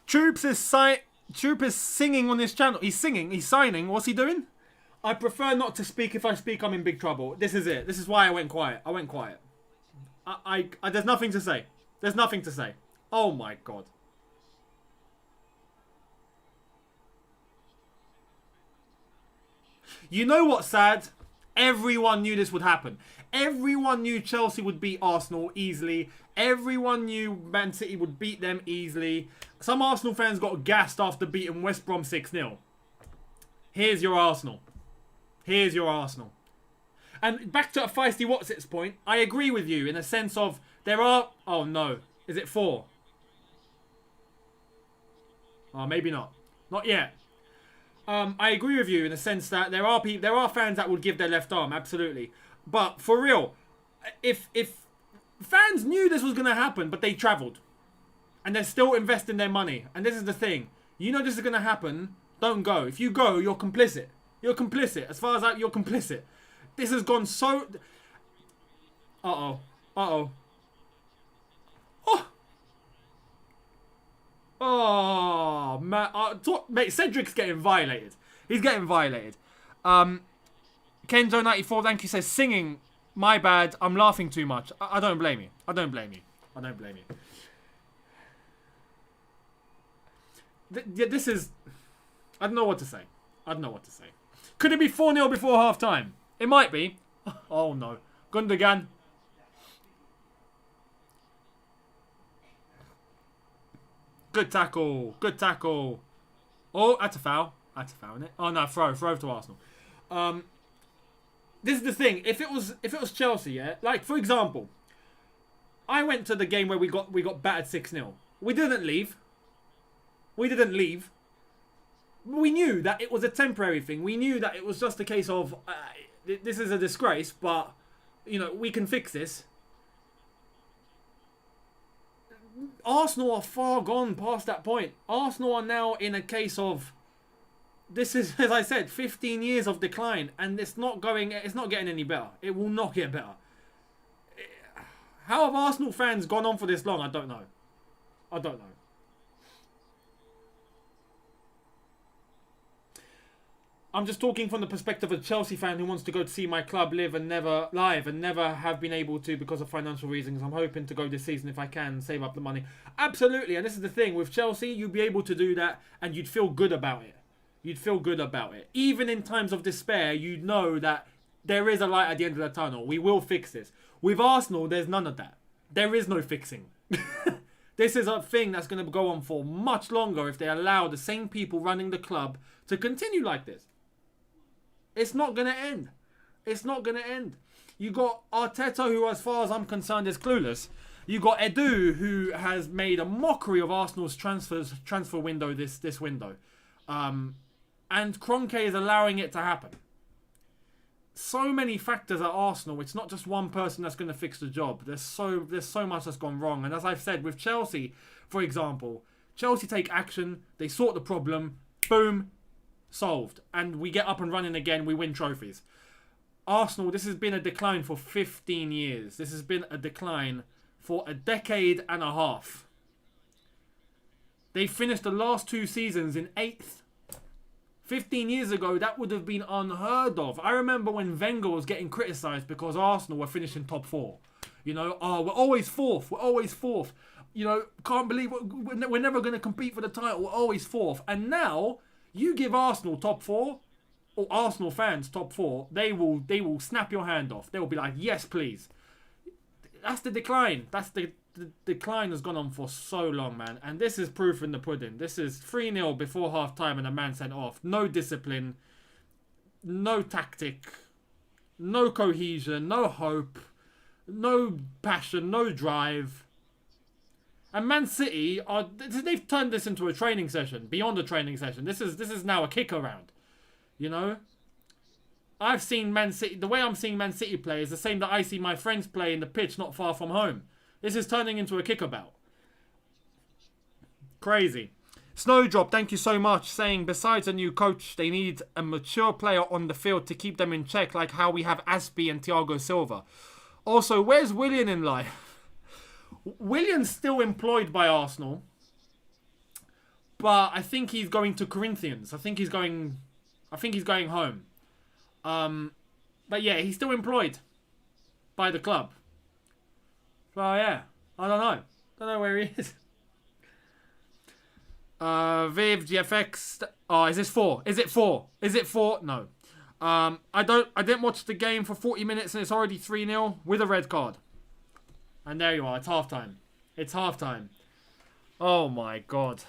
Troop is singing on his channel. He's singing. He's signing. What's he doing? I prefer not to speak. If I speak, I'm in big trouble. This is it. This is why I went quiet. I went quiet. There's nothing to say. There's nothing to say. Oh my God. You know what's sad? Everyone knew this would happen. Everyone knew Chelsea would beat Arsenal easily. Everyone knew Man City would beat them easily. Some Arsenal fans got gassed after beating West Brom 6-0. Here's your Arsenal. Here's your Arsenal. And back to a feisty What's-It's point, I agree with you in a sense of there are... Oh no. Is it 4? Oh, maybe not. Not yet. I agree with you in the sense that there are fans that would give their left arm, absolutely. But for real, if fans knew this was going to happen, but they travelled, and they're still investing their money, and this is the thing, you know this is going to happen, don't go. If you go, you're complicit. You're complicit. As far as you're complicit. This has gone so... Uh-oh. Uh-oh. Oh! Oh, man. Mate, Cedric's getting violated. He's getting violated. Kenzo94, thank you, says, singing, my bad, I'm laughing too much. I don't blame you. I don't blame you. I don't blame you. This is... I don't know what to say. I don't know what to say. Could it be 4-0 before half-time? It might be. Oh, no. Gundogan. Good tackle. Good tackle. Oh, that's a foul. That's a foul, isn't it? Oh, no, throw. Throw to Arsenal. This is the thing. If it was Chelsea, yeah? Like, for example, I went to the game where we got battered 6-0. We didn't leave. We didn't leave. We knew that it was a temporary thing. We knew that it was just a case of, this is a disgrace, but, you know, we can fix this. Arsenal are far gone past that point. Arsenal are now in a case of, this is, as I said, 15 years of decline, and it's not getting any better. It will not get better. How have Arsenal fans gone on for this long? I don't know. I don't know. I'm just talking from the perspective of a Chelsea fan who wants to go to see my club live and never have been able to because of financial reasons. I'm hoping to go this season if I can, save up the money. Absolutely, and this is the thing. With Chelsea, you'd be able to do that and you'd feel good about it. You'd feel good about it. Even in times of despair, you'd know that there is a light at the end of the tunnel. We will fix this. With Arsenal, there's none of that. There is no fixing. This is a thing that's going to go on for much longer if they allow the same people running the club to continue like this. It's not going to end. It's not going to end. You got Arteta, who as far as I'm concerned is clueless. You got Edu, who has made a mockery of Arsenal's transfer window this window. And Kroenke is allowing it to happen. So many factors at Arsenal. It's not just one person that's going to fix the job. There's so much that's gone wrong. And as I've said, with Chelsea, for example, Chelsea take action. They sort the problem. Boom. Solved. And we get up and running again. We win trophies. Arsenal, this has been a decline for 15 years. This has been a decline for a decade and a half. They finished the last 2 seasons in 8th. 15 years ago, that would have been unheard of. I remember when Wenger was getting criticised because Arsenal were finishing top 4. You know, oh, we're always 4th. We're always 4th. You know, can't believe we're never going to compete for the title. We're always 4th. And now, you give Arsenal top 4, or Arsenal fans, top four, they will snap your hand off. They will be like, yes, please. That's the decline. The decline has gone on for so long, man. And this is proof in the pudding. This is 3-0 before half time and a man sent off. No discipline, no tactic, no cohesion, no hope, no passion, no drive. And Man City they've turned this into a training session, beyond a training session. This is now a kick around. You know? I've seen Man City, the way I'm seeing Man City play is the same that I see my friends play in the pitch not far from home. This is turning into a kickabout. Crazy. Snowdrop, thank you so much, saying besides a new coach, they need a mature player on the field to keep them in check, like how we have Aspie and Thiago Silva. Also, where's Willian in life? Willian's still employed by Arsenal, but I think he's going to Corinthians. I think he's going home. But yeah, he's still employed by the club. So yeah, I don't know where he is. Viv GFX. Oh, is this 4? Is it 4? Is it 4? No. I didn't watch the game for 40 minutes and it's already 3-0 with a red card. And there you are. It's halftime. It's halftime. Oh my god.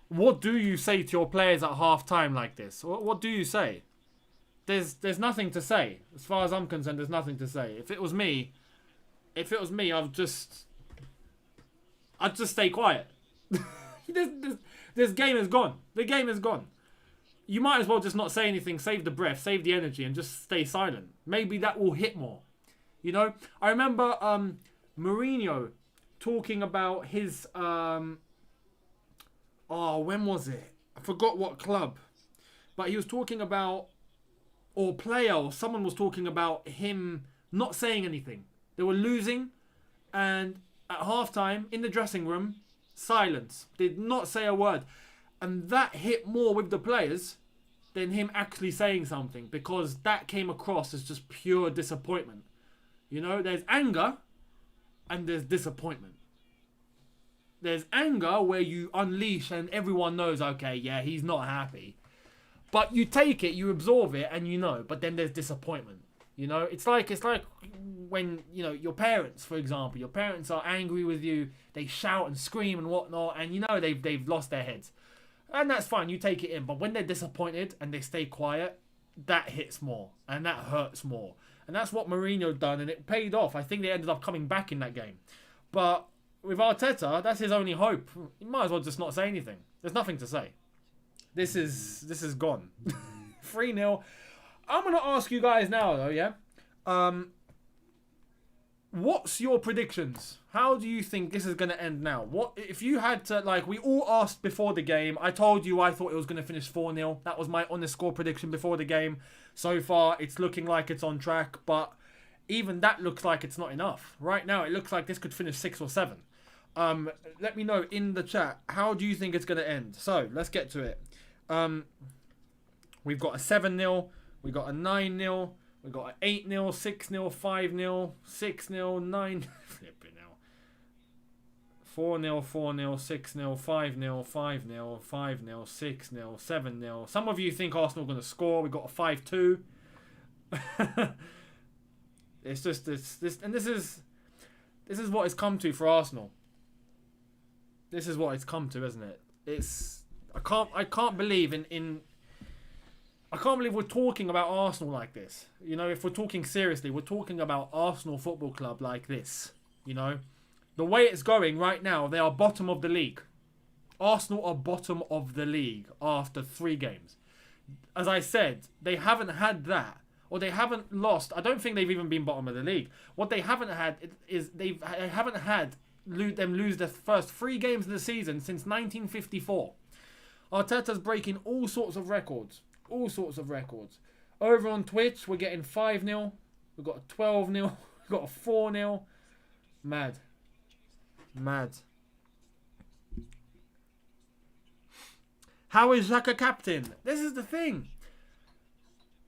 What do you say to your players at halftime like this? What do you say? There's nothing to say. As far as I'm concerned, there's nothing to say. If it was me, I'd just stay quiet. This game is gone. The game is gone. You might as well just not say anything, save the breath, save the energy, and just stay silent. Maybe that will hit more. You know? I remember Mourinho talking about his... when was it? I forgot what club. But he was talking about... Or player, or someone was talking about him not saying anything. They were losing, and at halftime, in the dressing room, silence. Did not say a word. And that hit more with the players than him actually saying something, because that came across as just pure disappointment. You know, there's anger and there's disappointment. There's anger where you unleash and everyone knows, okay, yeah, he's not happy. But you take it, you absorb it, and you know. But then there's disappointment. You know, it's like when, you know, your parents, for example, your parents are angry with you, they shout and scream and whatnot, and you know they've lost their heads. And that's fine, you take it in. But when they're disappointed and they stay quiet, that hits more and that hurts more. And that's what Mourinho done, and it paid off. I think they ended up coming back in that game. But with Arteta, that's his only hope. He might as well just not say anything. There's nothing to say. This is gone. 3-0. I'm going to ask you guys now, though, yeah? What's your predictions? How do you think this is going to end now? What if you had to, like, we all asked before the game. I told you I thought it was going to finish 4-0. That was my honest score prediction before the game. So far, it's looking like it's on track, but even that looks like it's not enough. Right now, it looks like this could finish 6 or 7. Let me know in the chat, how do you think it's going to end? So, let's get to it. We've got a 7-0. We've got a 9-0. We've got an 8-0, 6-0, 5-0, 6-0, 9... Flipping hell. 4-0, 4-0, 6-0, 5-0, 5-0, 5-0, 6-0, 7-0. Some of you think Arsenal are going to score. We've got a 5-2. It's just this, and this is what it's come to for Arsenal. This is what it's come to, isn't it? I can't believe I can't believe we're talking about Arsenal like this. You know, if we're talking seriously, we're talking about Arsenal Football Club like this. You know, the way it's going right now, they are bottom of the league. Arsenal are bottom of the league after 3 games. As I said, they haven't had that, or they haven't lost. I don't think they've even been bottom of the league. What they haven't had is they haven't had them lose their first 3 games of the season since 1954. Arteta's breaking all sorts of records. All sorts of records. Over on Twitch, we're getting 5-0. We've got a 12-0. We've got a 4-0. Mad. How is Xhaka captain? This is the thing.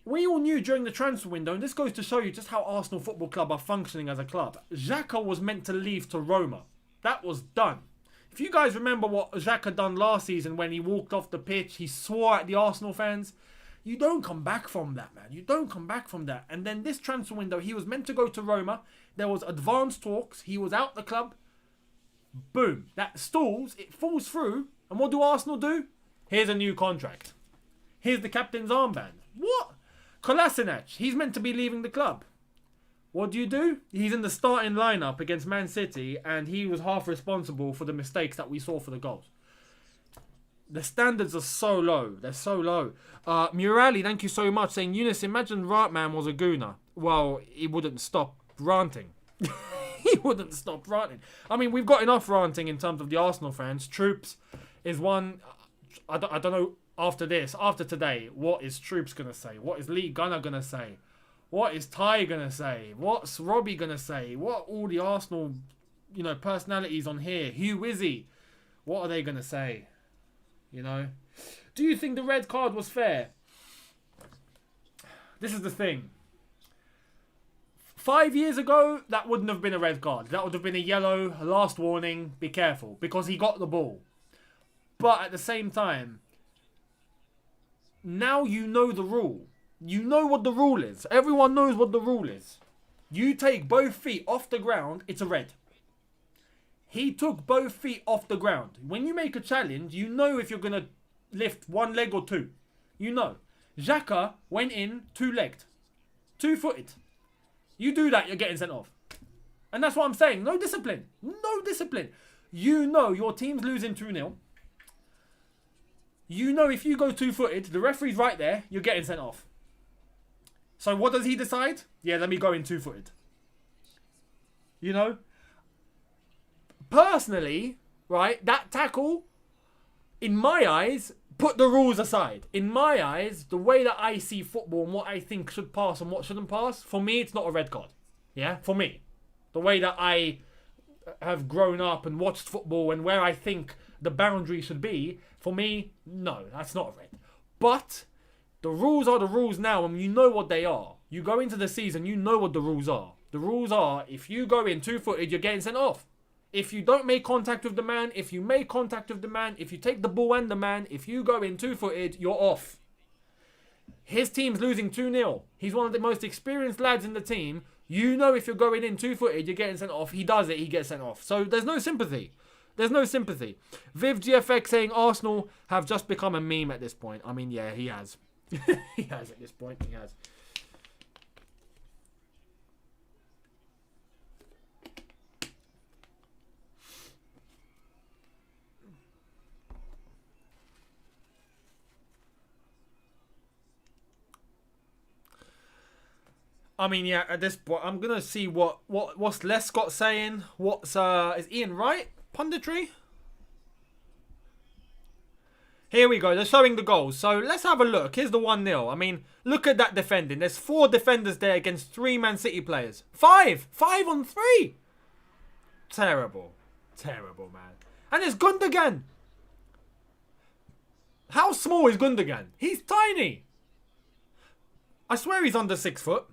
We all knew during the transfer window, and this goes to show you just how Arsenal Football Club are functioning as a club. Xhaka was meant to leave to Roma. That was done. If you guys remember what Xhaka done last season when he walked off the pitch, he swore at the Arsenal fans. You don't come back from that, man. You don't come back from that. And then this transfer window, he was meant to go to Roma. There was advanced talks. He was out the club. Boom. That stalls. It falls through. And what do Arsenal do? Here's a new contract. Here's the captain's armband. What? Kolasinac, he's meant to be leaving the club. What do? He's in the starting lineup against Man City, and he was half responsible for the mistakes that we saw for the goals. The standards are so low. They're so low. Murali, thank you so much, saying, Younes, imagine Ratman was a gooner. Well, he wouldn't stop ranting. He wouldn't stop ranting. I mean, we've got enough ranting in terms of the Arsenal fans. Troops is one. I don't know, after today, what is Troops going to say? What is Lee Gunner going to say? What is Ty going to say? What's Robbie going to say? What all the Arsenal, personalities on here? Who is he? What are they going to say? Do you think the red card was fair? This is the thing. 5 years ago, that wouldn't have been a red card. That would have been a yellow, a last warning, be careful, because he got the ball. But at the same time, now you know the rule. You know what the rule is. Everyone knows what the rule is. You take both feet off the ground, it's a red. He took both feet off the ground. When you make a challenge, you know if you're going to lift one leg or two. You know. Xhaka went in two-legged. Two-footed. You do that, you're getting sent off. And that's what I'm saying. No discipline. No discipline. You know your team's losing 2-0. You know if you go two-footed, the referee's right there, you're getting sent off. So what does he decide? Yeah, let me go in two-footed. Personally, right, that tackle, in my eyes, put the rules aside. In my eyes, the way that I see football and what I think should pass and what shouldn't pass, for me, it's not a red card. Yeah, for me. The way that I have grown up and watched football and where I think the boundary should be, for me, no, that's not a red. But the rules are the rules now, and you know what they are. You go into the season, you know what the rules are. The rules are, if you go in two-footed, you're getting sent off. If you don't make contact with the man, if you make contact with the man, if you take the ball and the man, if you go in two-footed, you're off. His team's losing 2-0. He's one of the most experienced lads in the team. You know if you're going in two-footed, you're getting sent off. He does it, he gets sent off. So there's no sympathy. There's no sympathy. Viv GFX saying Arsenal have just become a meme at this point. I mean, yeah, he has. He has at this point. He has. I mean, yeah, at this point, I'm going to see what's Les Scott saying. Is Ian Wright punditry? Here we go. They're showing the goals. So let's have a look. Here's the 1-0. I mean, look at that defending. There's 4 defenders there against 3 Man City players. 5 on 3. Terrible. Terrible, man. And it's Gundogan. How small is Gundogan? He's tiny. I swear he's under 6 foot.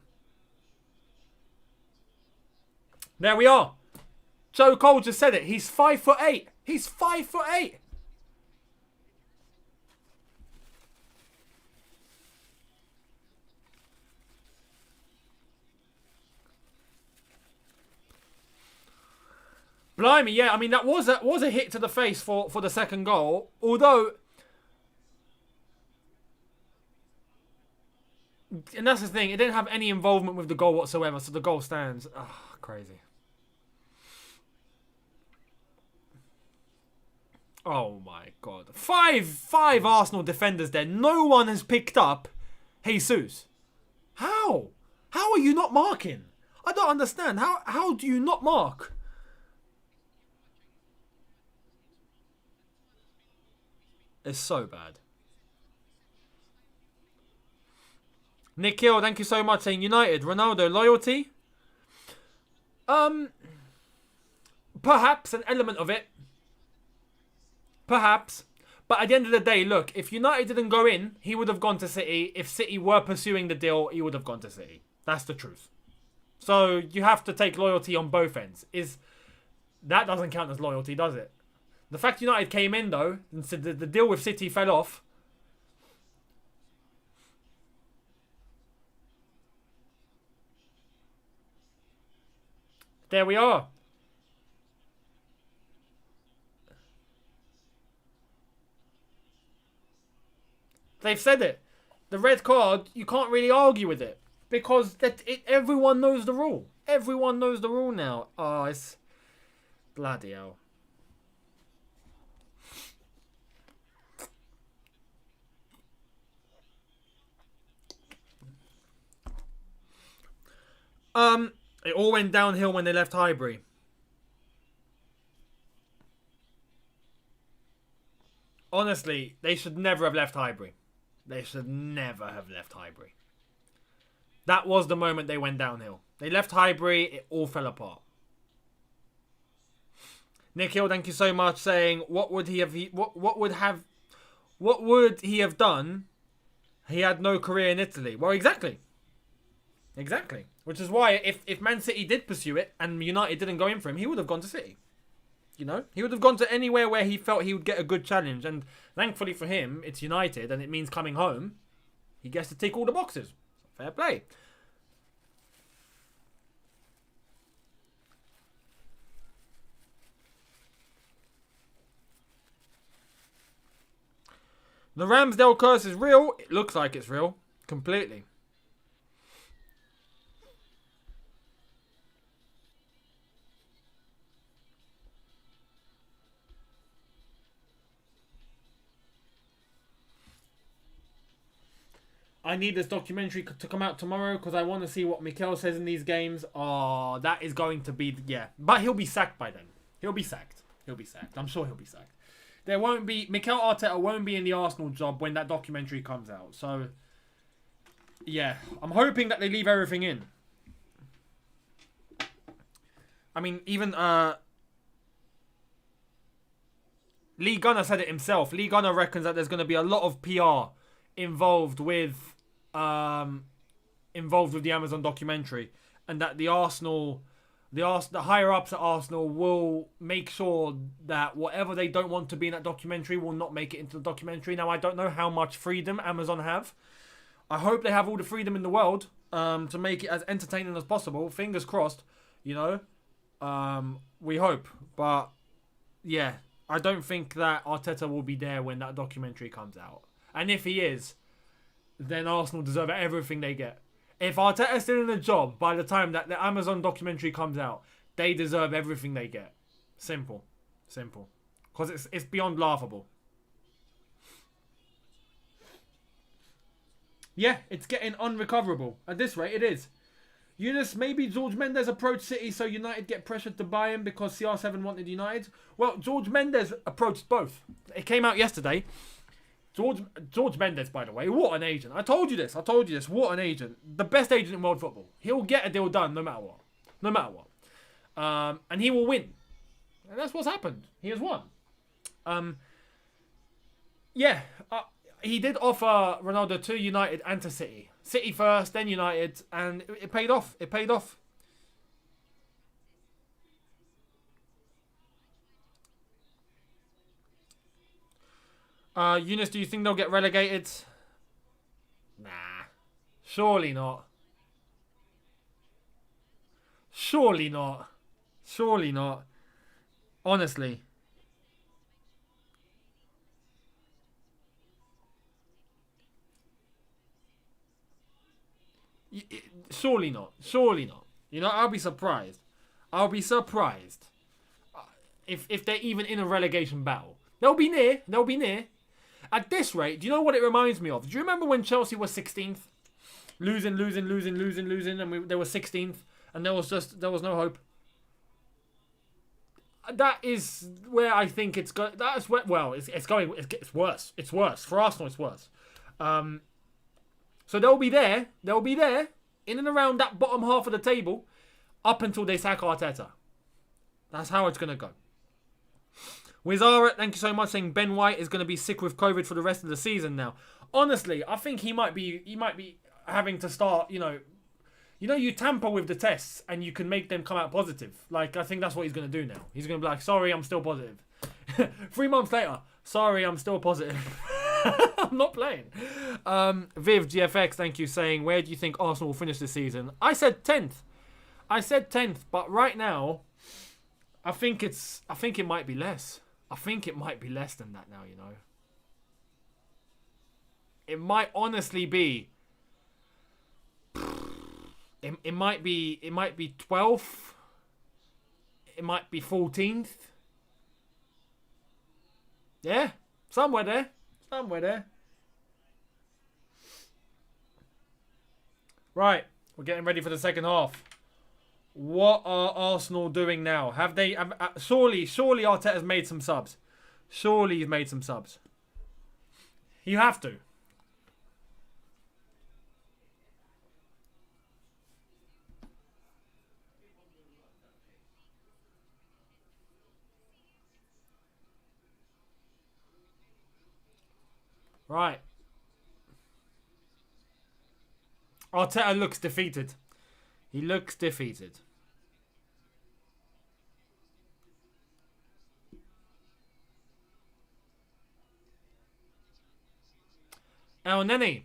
There we are. Joe Cole just said it. He's 5'8". He's 5'8". Blimey, yeah. I mean, that was a hit to the face for the second goal. Although, and that's the thing, it didn't have any involvement with the goal whatsoever, so the goal stands. Ah, crazy. Oh my God. Five Arsenal defenders there. No one has picked up Jesus. How? How are you not marking? I don't understand. How do you not mark? It's so bad. Nick Hill, thank you so much, saying United, Ronaldo, loyalty? Perhaps an element of it. Perhaps. But at the end of the day, look, if United didn't go in, he would have gone to City. If City were pursuing the deal, he would have gone to City. That's the truth. So you have to take loyalty on both ends. That doesn't count as loyalty, does it? The fact United came in, though, and said the deal with City fell off. There we are. They've said it. The red card, you can't really argue with it. Because everyone knows the rule. Everyone knows the rule now. Oh, it's... bloody hell. It all went downhill when they left Highbury. Honestly, they should never have left Highbury. They should never have left Highbury. That was the moment they went downhill. They left Highbury, it all fell apart. Nikhil, thank you so much, saying what would he have done? He had no career in Italy. Well, exactly. Exactly. Which is why if Man City did pursue it and United didn't go in for him, he would have gone to City. You know? He would have gone to anywhere where he felt he would get a good challenge. And thankfully for him, it's United and it means coming home. He gets to tick all the boxes. Fair play. The Ramsdale curse is real. It looks like it's real. Completely. I need this documentary to come out tomorrow because I want to see what Mikel says in these games. Oh, that is going to be... yeah. But he'll be sacked by then. He'll be sacked. He'll be sacked. I'm sure he'll be sacked. There won't be... Mikel Arteta won't be in the Arsenal job when that documentary comes out. So, yeah. I'm hoping that they leave everything in. I mean, even... Lee Gunner said it himself. Lee Gunner reckons that there's going to be a lot of PR involved with the Amazon documentary, and that the higher ups at Arsenal will make sure that whatever they don't want to be in that documentary will not make it into the documentary. Now, I don't know how much freedom Amazon have. I hope they have all the freedom in the world to make it as entertaining as possible. Fingers crossed, you know. We hope, but yeah, I don't think that Arteta will be there when that documentary comes out. And if he is, then Arsenal deserve everything they get. If Arteta's still in the job by the time that the Amazon documentary comes out, they deserve everything they get. Simple. Simple. Because it's beyond laughable. Yeah, it's getting unrecoverable. At this rate, it is. Younes, maybe George Mendes approached City so United get pressured to buy him because CR7 wanted United. Well, George Mendes approached both. It came out yesterday. George Mendes, by the way, what an agent. I told you this. What an agent. The best agent in world football. He'll get a deal done no matter what. No matter what. And he will win. And that's what's happened. He has won. Yeah. He did offer Ronaldo to United and to City. City first, then United. And it paid off. It paid off. Younes, do you think they'll get relegated? Nah. Surely not. Surely not. Surely not. Honestly. Surely not. Surely not. You know, I'll be surprised. I'll be surprised. If they're even in a relegation battle. They'll be near. They'll be near. At this rate, do you know what it reminds me of? Do you remember when Chelsea was 16th? Losing, and they were 16th, and there was no hope. That is where I think it's going. That's where, well, it's going. It's worse. It's worse for Arsenal. It's worse. So they'll be there. They'll be there in and around that bottom half of the table, up until they sack Arteta. That's how it's gonna go. Wizara, thank you so much, saying Ben White is going to be sick with COVID for the rest of the season now. Honestly, I think he might be having to start, you tamper with the tests and you can make them come out positive. Like, I think that's what he's going to do now. He's going to be like, sorry, I'm still positive. 3 months later, sorry, I'm still positive. I'm not playing. Viv GFX, thank you, saying, where do you think Arsenal will finish this season? I said 10th. But right now, I think it might be less. I think it might be less than that now, you know. It might honestly be. It might be 12th. It might be 14th. Yeah, somewhere there. Right, we're getting ready for the second half. What are Arsenal doing now? Surely Arteta's made some subs. Surely he's made some subs. You have to. Right. Arteta looks defeated. He looks defeated. El Neni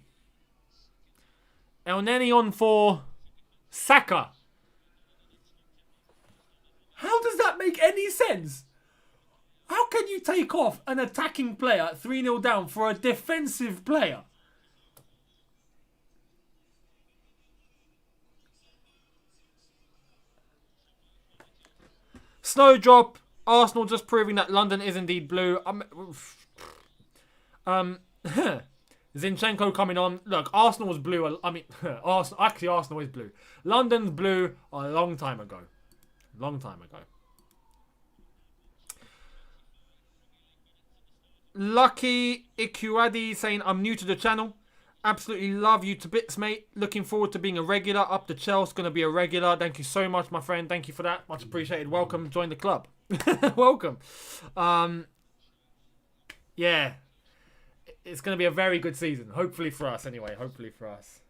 on for Saka. How does that make any sense? How can you take off an attacking player 3-0 down for a defensive player? Snowdrop. Arsenal just proving that London is indeed blue. Zinchenko coming on. Look, Arsenal was blue. Arsenal is blue. London's blue a long time ago. Lucky Ikuadi saying, I'm new to the channel. Absolutely love you to bits, mate. Looking forward to being a regular. Up to Chelsea, going to be a regular. Thank you so much, my friend. Thank you for that. Much appreciated. Welcome. Join the club. Welcome. Yeah. It's going to be a very good season. Hopefully for us, anyway. Hopefully for us.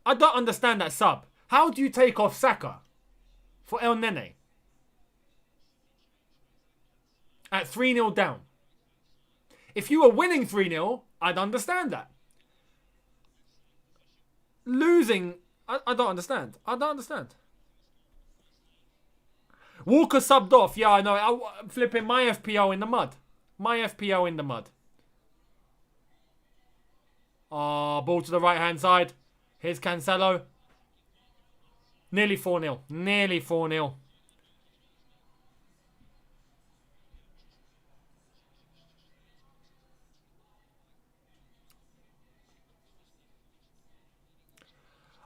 I don't understand that sub. How do you take off Saka for El Nene at 3-0 down? If you were winning 3-0, I'd understand that. Losing, I don't understand. Walker subbed off. Yeah, I know. I'm flipping my FPO in the mud. Ball to the right-hand side. Here's Cancelo. Nearly 4-0.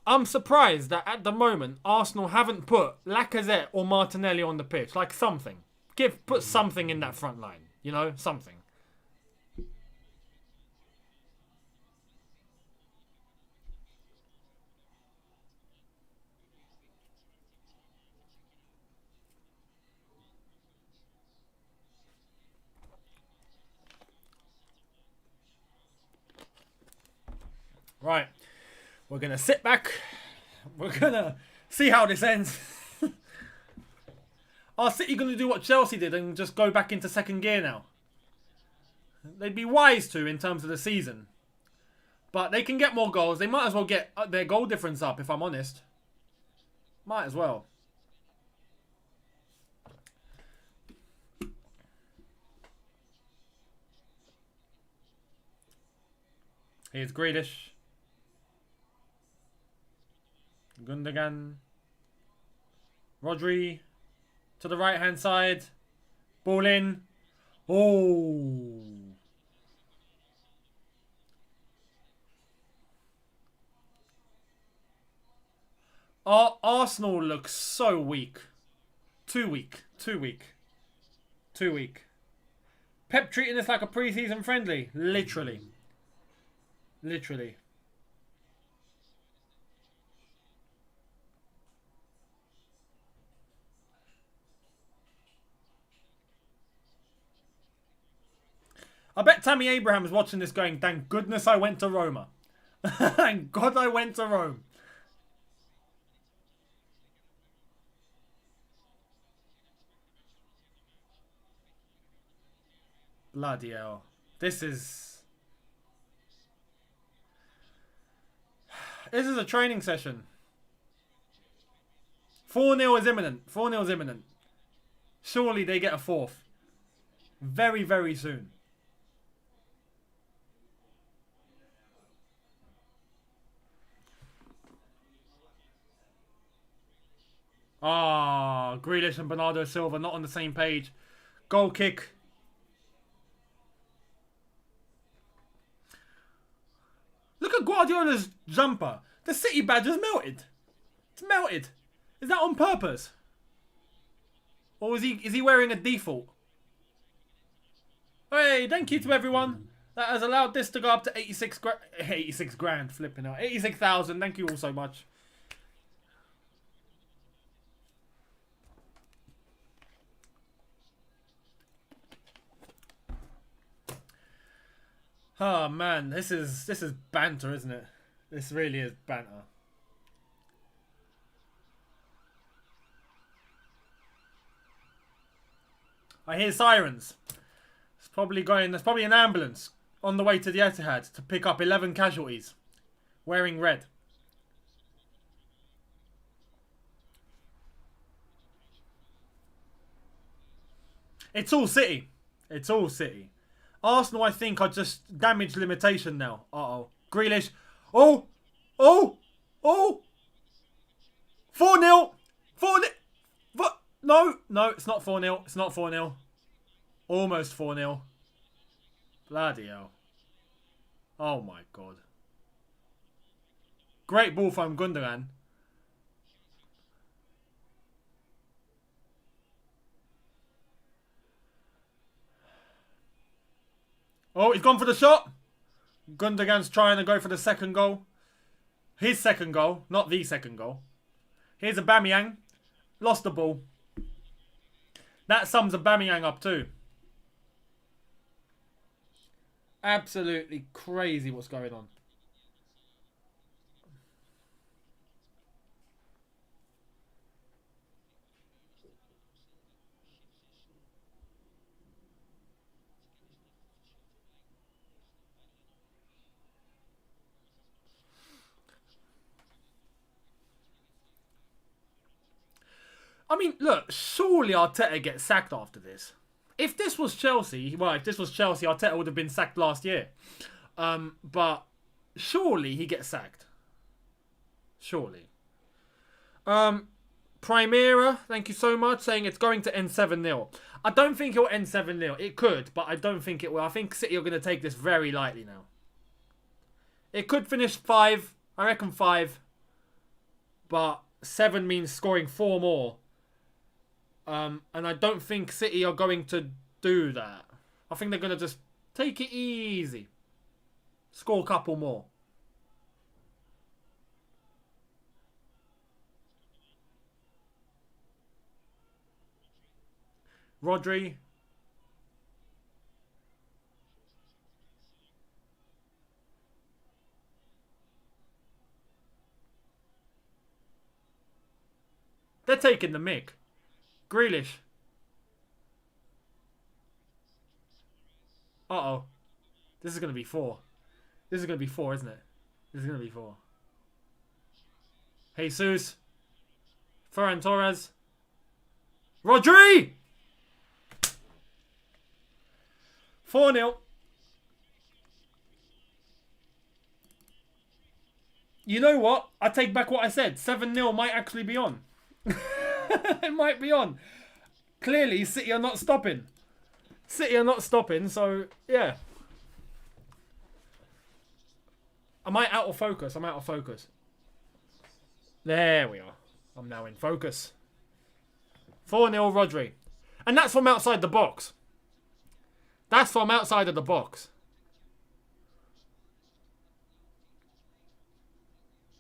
I'm surprised that at the moment Arsenal haven't put Lacazette or Martinelli on the pitch. Like something. Put something in that front line. You know, something. Right. We're going to sit back. We're going to see how this ends. Are City going to do what Chelsea did and just go back into second gear now? They'd be wise to in terms of the season. But they can get more goals. They might as well get their goal difference up, if I'm honest. Might as well. Here's Grealish. Gundogan. Rodri. To the right-hand side. Ball in. Oh. Arsenal looks so weak. Too weak. Pep treating this like a pre-season friendly. Literally. I bet Tammy Abraham is watching this going, thank goodness I went to Roma. Thank God I went to Rome. Bloody hell. This is a training session. 4-0 is imminent. 4-0 is imminent. Surely they get a fourth. Very, very soon. Ah, Grealish and Bernardo Silva not on the same page. Goal kick. Look at Guardiola's jumper. The City badge is melted. It's melted. Is that on purpose? Or is he wearing a default? Hey, thank you to everyone that has allowed this to go up to 86 grand, flipping out. 86,000. Thank you all so much. Oh man, this is banter, isn't it? This really is banter. I hear sirens. There's probably an ambulance on the way to the Etihad to pick up 11 casualties wearing red. It's all City. It's all City. Arsenal, I think, are just damage limitation now. Uh-oh. Grealish. Oh! Oh! Oh! 4-0! 4-0! No, no, it's not 4-0. It's not 4-0. Almost 4-0. Bloody hell. Oh my god. Great ball from Gundogan. Oh, he's gone for the shot. Gundogan's trying to go for the second goal. His second goal, not the second goal. Here's Aubameyang. Lost the ball. That sums Aubameyang up too. Absolutely crazy what's going on. I mean, look, surely Arteta gets sacked after this. If this was Chelsea, Arteta would have been sacked last year. But surely he gets sacked. Surely. Primera, thank you so much, saying it's going to end 7-0. I don't think it'll end 7-0. It could, but I don't think it will. I think City are going to take this very lightly now. It could finish 5. I reckon 5. But 7 means scoring 4 more. And I don't think City are going to do that. I think they're going to just take it easy. Score a couple more. Rodri. They're taking the mick. Grealish. Uh-oh. This is going to be 4. This is going to be 4, isn't it? This is going to be 4. Jesus. Ferran Torres. Rodri! 4-0. You know what? I take back what I said. 7-0 might actually be on. It might be on. Clearly, City are not stopping. City are not stopping, so, yeah. Am I out of focus? I'm out of focus. There we are. I'm now in focus. 4-0 Rodri. And that's from outside the box. That's from outside of the box.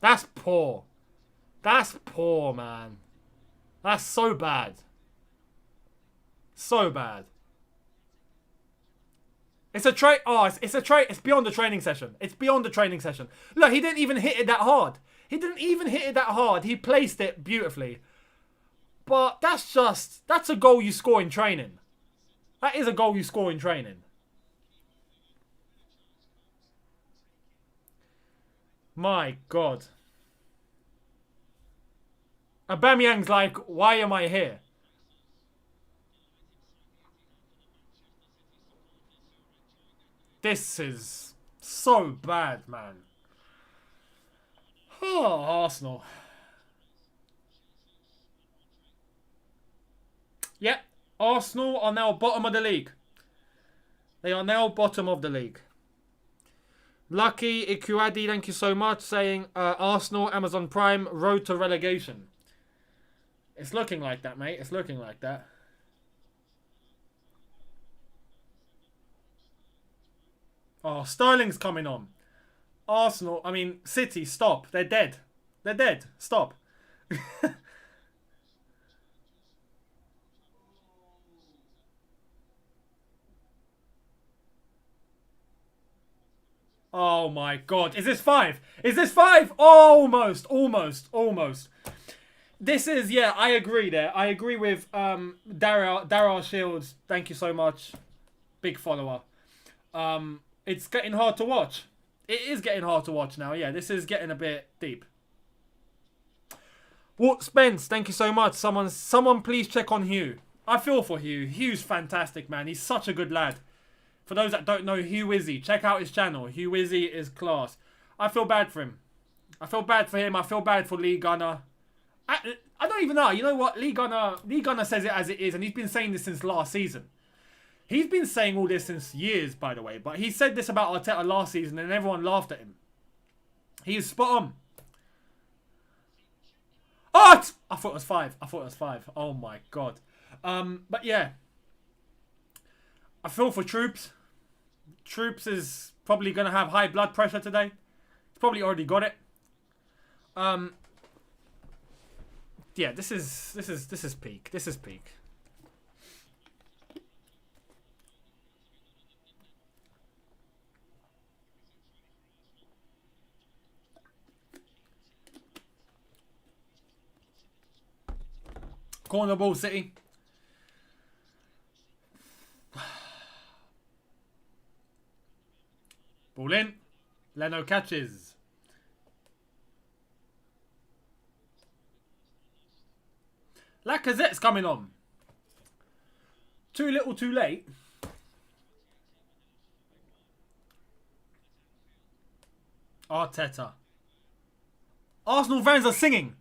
That's poor. That's poor, man. That's so bad. So bad. It's a trade. Oh, it's a trade. It's beyond the training session. It's beyond the training session. Look, he didn't even hit it that hard. He didn't even hit it that hard. He placed it beautifully. But that's a goal you score in training. That is a goal you score in training. My God. Aubameyang's like, why am I here? This is so bad, man. Oh, Arsenal. Yep, Arsenal are now bottom of the league. They are now bottom of the league. Lucky Ikuadi, thank you so much, saying Arsenal, Amazon Prime, road to relegation. It's looking like that, mate. It's looking like that. Oh, Sterling's coming on. Arsenal, I mean, City, stop. They're dead. They're dead. Stop. Oh my God. Is this 5? Is this 5? Almost. Almost. Almost. This is, yeah, I agree there. I agree with Daryl Shields. Thank you so much. Big follower. It's getting hard to watch. It is getting hard to watch now. Yeah, this is getting a bit deep. Walt Spence, thank you so much. Someone please check on Hugh. I feel for Hugh. Hugh's fantastic, man. He's such a good lad. For those that don't know, Hugh Wizzy, check out his channel. Hugh Wizzy is class. I feel bad for him. I feel bad for him. I feel bad for Lee Gunner. I don't even know. You know what? Lee Gunner says it as it is, and he's been saying this since last season. He's been saying all this since years, by the way. But he said this about Arteta last season, and everyone laughed at him. He is spot on. Oh! I thought it was 5. I thought it was 5. Oh my God. But yeah. I feel for Troops. Troops is probably going to have high blood pressure today. He's probably already got it. Yeah, this is peak. This is peak. Corner ball, City. Ball in. Leno catches. Lacazette's coming on. Too little, too late. Arteta. Arsenal fans are singing.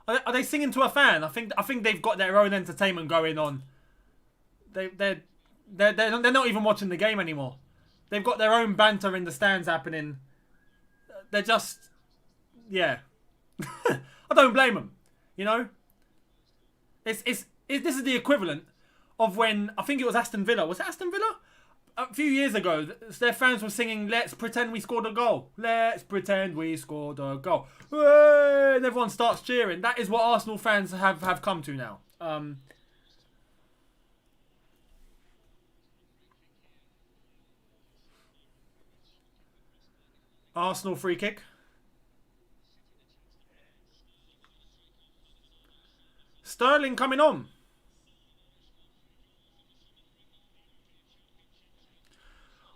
Are they singing to a fan? I think they've got their own entertainment going on. They're not even watching the game anymore. They've got their own banter in the stands happening. They're just, yeah. I don't blame them. You know, this is the equivalent of when I think it was Aston Villa. Was it Aston Villa? A few years ago, their fans were singing, "Let's pretend we scored a goal. Let's pretend we scored a goal." And everyone starts cheering. That is what Arsenal fans have come to now. Arsenal free kick. Sterling coming on.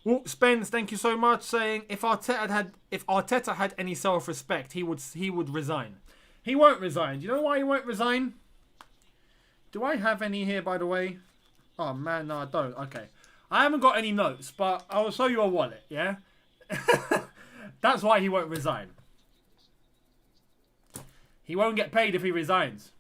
Walt Spence, thank you so much, saying if Arteta had any self-respect, he would resign. He won't resign. Do you know why he won't resign? Do I have any here, by the way? Oh man, no, I don't. Okay, I haven't got any notes, but I'll show you a wallet. Yeah, that's why he won't resign. He won't get paid if he resigns.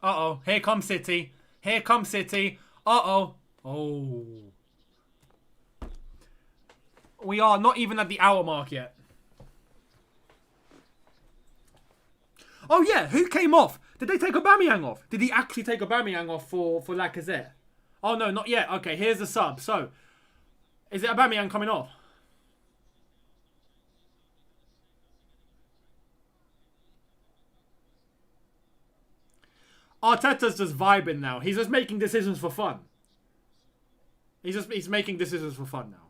Uh-oh. Here comes City. Here comes City. Uh-oh. Oh. We are not even at the hour mark yet. Oh, yeah. Who came off? Did they take Aubameyang off? Did he actually take Aubameyang off for Lacazette? Oh, no, not yet. Okay, here's the sub. So, is it Aubameyang coming off? Arteta's just vibing now. He's just making decisions for fun. He's making decisions for fun now.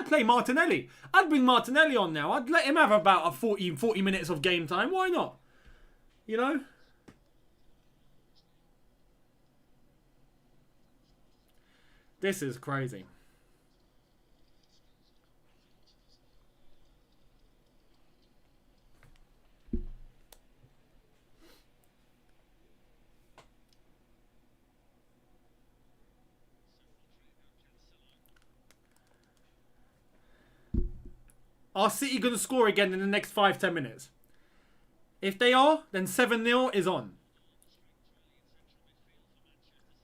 I'd play Martinelli. I'd bring Martinelli on now. I'd let him have about a 40 minutes of game time. Why not? You know? This is crazy. Are City going to score again in the next 5-10 minutes? If they are, then 7-0 is on.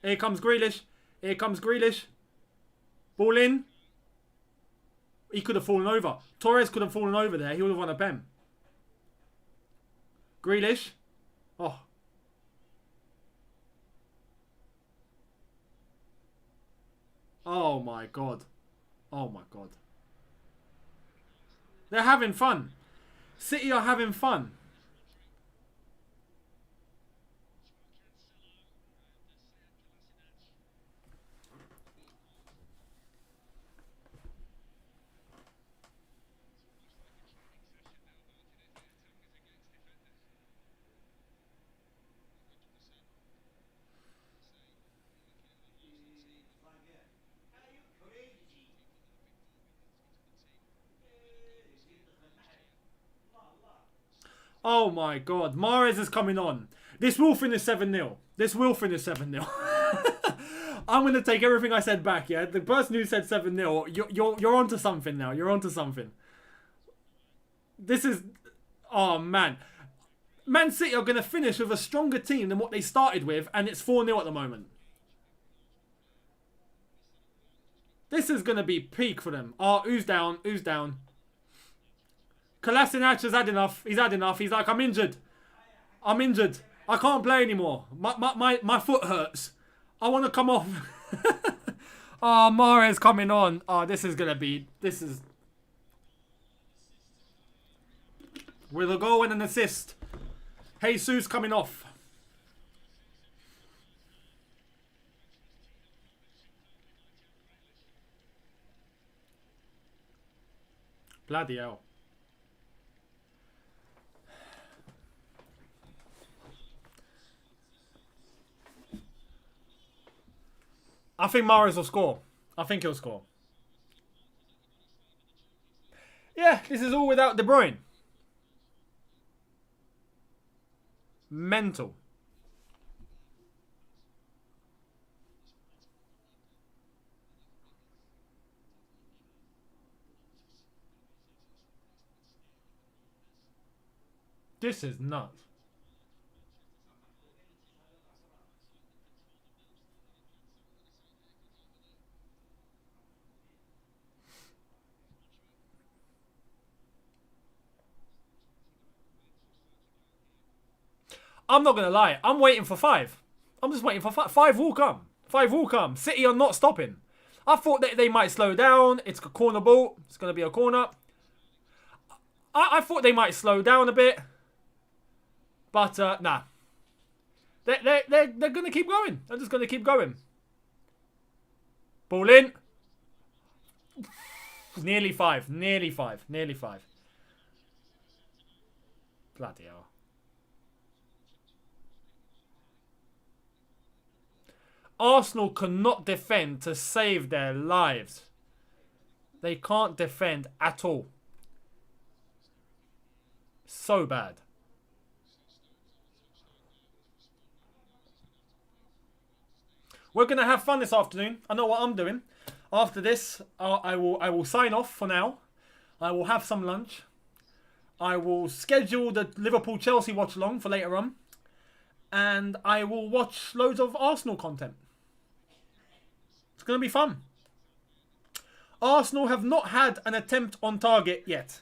Here comes Grealish. Here comes Grealish. Ball in. He could have fallen over. Torres could have fallen over there. He would have won a pen. Grealish. Oh. Oh my God. Oh my God. They're having fun. City are having fun. Oh my God. Mahrez is coming on. This will finish 7-0. This will finish 7-0. I'm going to take everything I said back, yeah? The person who said 7-0, you're onto something now. You're onto something. This is... Oh, man. Man City are going to finish with a stronger team than what they started with, and it's 4-0 at the moment. This is going to be peak for them. Oh, who's down? Who's down? Kolasinac has had enough. He's had enough. He's like, I'm injured. I'm injured. I can't play anymore. My foot hurts. I want to come off. Oh, Mahrez coming on. Oh, this is going to be... This is... With a goal and an assist. Jesus coming off. Bloody hell. I think Mahrez will score. I think he'll score. Yeah, this is all without De Bruyne. Mental. This is nuts. I'm not going to lie. I'm waiting for 5. I'm just waiting for 5. 5 will come. 5 will come. City are not stopping. I thought that they might slow down. It's a corner ball. It's going to be a corner. I thought they might slow down a bit. But, nah. They're going to keep going. They're just going to keep going. Ball in. Nearly 5. Nearly 5. Nearly 5. Bloody hell. Arsenal cannot defend to save their lives. They can't defend at all. So bad. We're going to have fun this afternoon. I know what I'm doing. After this, I will sign off for now. I will have some lunch. I will schedule the Liverpool-Chelsea watch-along for later on. And I will watch loads of Arsenal content. It's going to be fun. Arsenal have not had an attempt on target yet.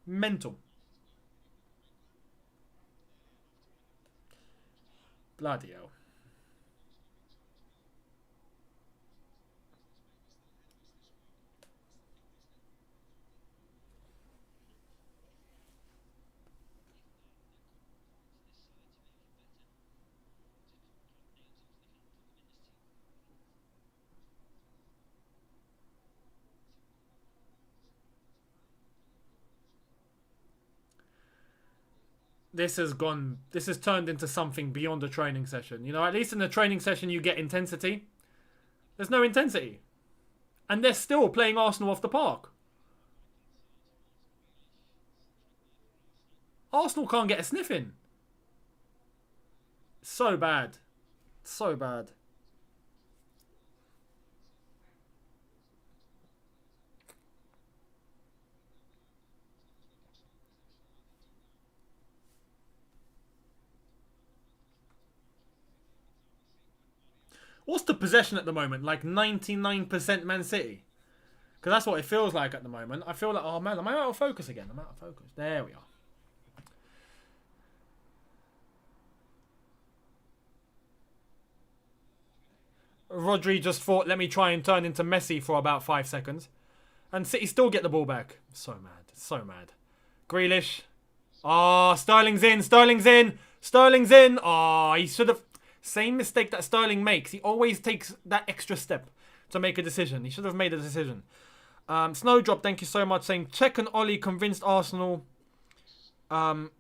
Mental. Bloody hell. this has gone. This has turned into something beyond a training session. You know, at least in the training session you get intensity. There's no intensity, and they're still playing Arsenal off the park. Arsenal can't get a sniff in. So bad, so bad. What's the possession at the moment? Like 99% Man City? Because that's what it feels like at the moment. I feel like, oh man, am I out of focus again? I'm out of focus. There we are. Rodri just thought, let me try and turn into Messi for about 5 seconds. And City still get the ball back. So mad. So mad. Grealish. Ah, oh, Sterling's in. Sterling's in. Sterling's in. Ah, oh, he should have... Same mistake that Sterling makes. He always takes that extra step to make a decision. He should have made a decision. Snowdrop, thank you so much, saying Cech and Ollie convinced Arsenal. Cech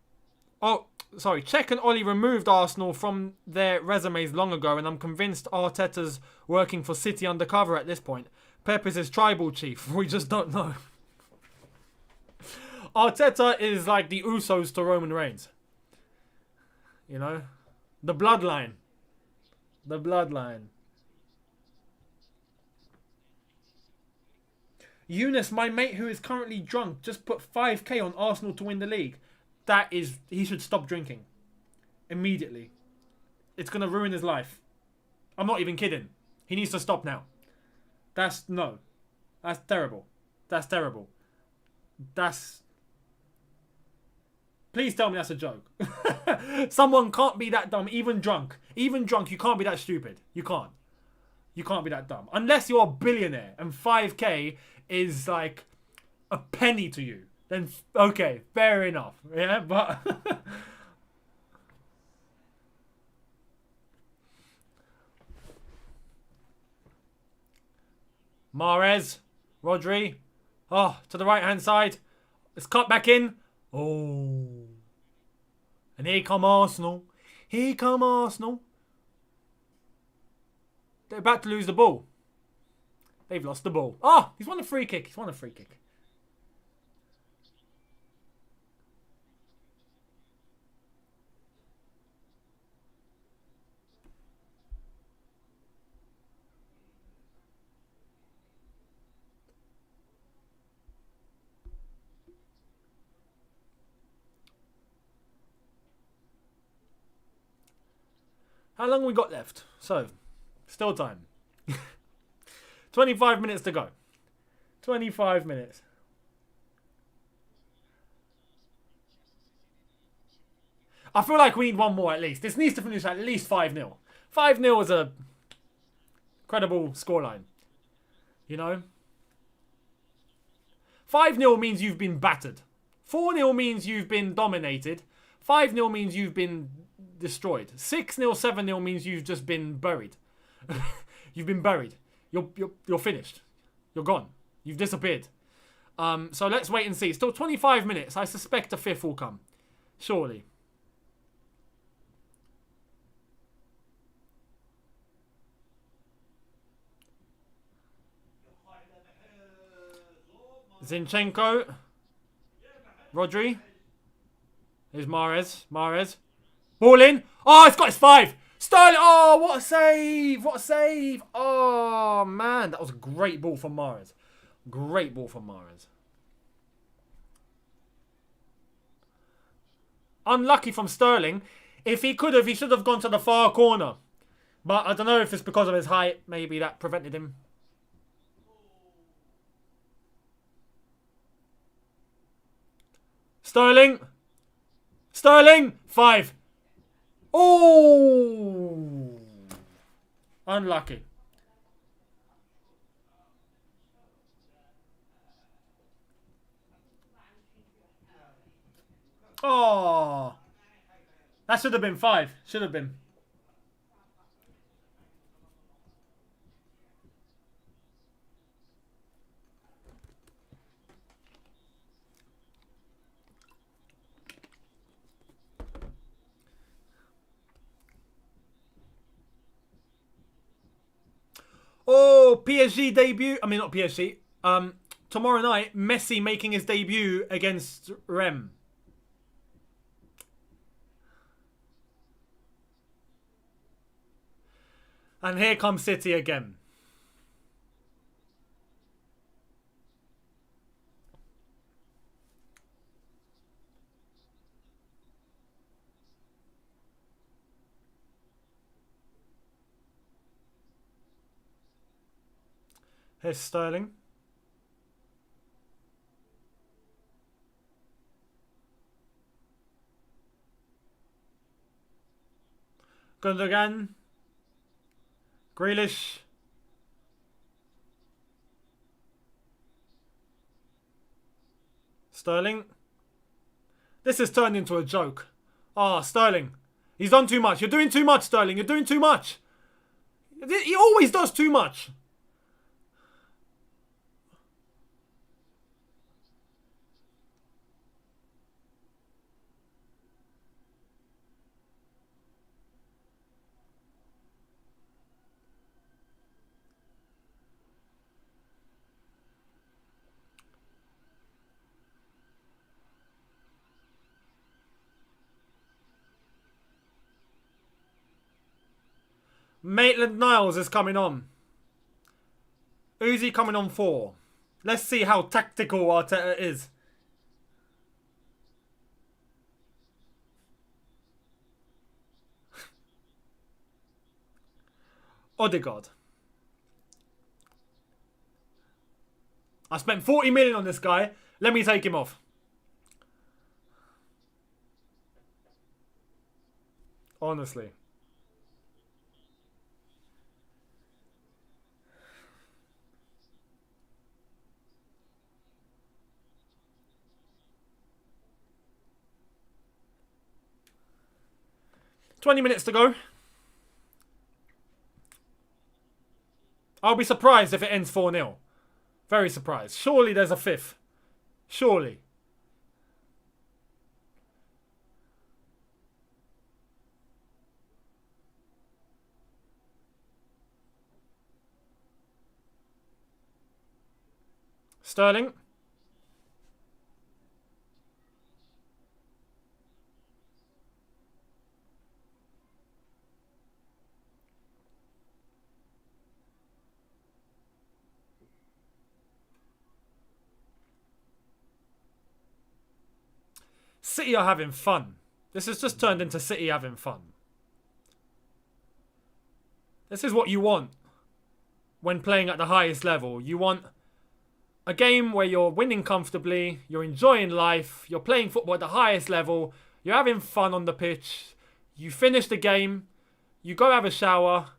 and Ollie removed Arsenal from their resumes long ago, and I'm convinced Arteta's working for City undercover at this point. Pep is his tribal chief. We just don't know. Arteta is like the Usos to Roman Reigns. You know? The bloodline. The bloodline. Younes, my mate who is currently drunk, just put 5k on Arsenal to win the league. That is... He should stop drinking. Immediately. It's going to ruin his life. I'm not even kidding. He needs to stop now. No. That's terrible. That's terrible. That's... Please tell me that's a joke. Someone can't be that dumb, even drunk. Even drunk, you can't be that stupid. You can't. You can't be that dumb. Unless you're a billionaire and 5k is like a penny to you. Then, okay, fair enough. Yeah, but... Mahrez. Rodri. Oh, to the right-hand side. It's cut back in. Oh. And here come Arsenal. Here come Arsenal. They're about to lose the ball. They've lost the ball. Oh, he's won a free kick. He's won a free kick. How long have we got left? So, still time. 25 minutes to go. 25 minutes. I feel like we need one more at least. This needs to finish at least 5-0. 5-0 is a credible scoreline. You know? 5-0 means you've been battered. 4-0 means you've been dominated. 5-0 means you've been destroyed. 6-0, 7-0 means you've just been buried. You've been buried. You're finished. You're gone. You've disappeared. So let's wait and see. Still 25 minutes. I suspect a fifth will come. Surely. Zinchenko. Rodri. Here's Mahrez. Mahrez. Ball in. Oh, it's got his 5. Sterling. Oh, what a save. What a save. Oh, man. That was a great ball from Mahrez. Great ball from Mahrez. Unlucky from Sterling. If he could have, he should have gone to the far corner. But I don't know if it's because of his height. Maybe that prevented him. Sterling. Sterling. 5. Oh. Unlucky. Oh. That should have been 5. Should have been. PSG debut. I mean, not PSG. Tomorrow night, Messi making his debut against Rem. And here comes City again. Here's Sterling. Gundogan. Grealish. Sterling. This has turned into a joke. Ah, Sterling. He's done too much. You're doing too much, Sterling. You're doing too much. He always does too much. Maitland-Niles is coming on. Uzi coming on 4. Let's see how tactical Arteta is. Odegaard. I spent 40 million on this guy. Let me take him off. Honestly. "20 minutes to go. I'll be surprised if it ends 4-0. Very surprised. Surely there's a fifth. Surely. Sterling. City are having fun. This has just turned into City having fun. This is what you want when playing at the highest level. You want a game where you're winning comfortably, you're enjoying life, you're playing football at the highest level, you're having fun on the pitch, you finish the game, you go have a shower,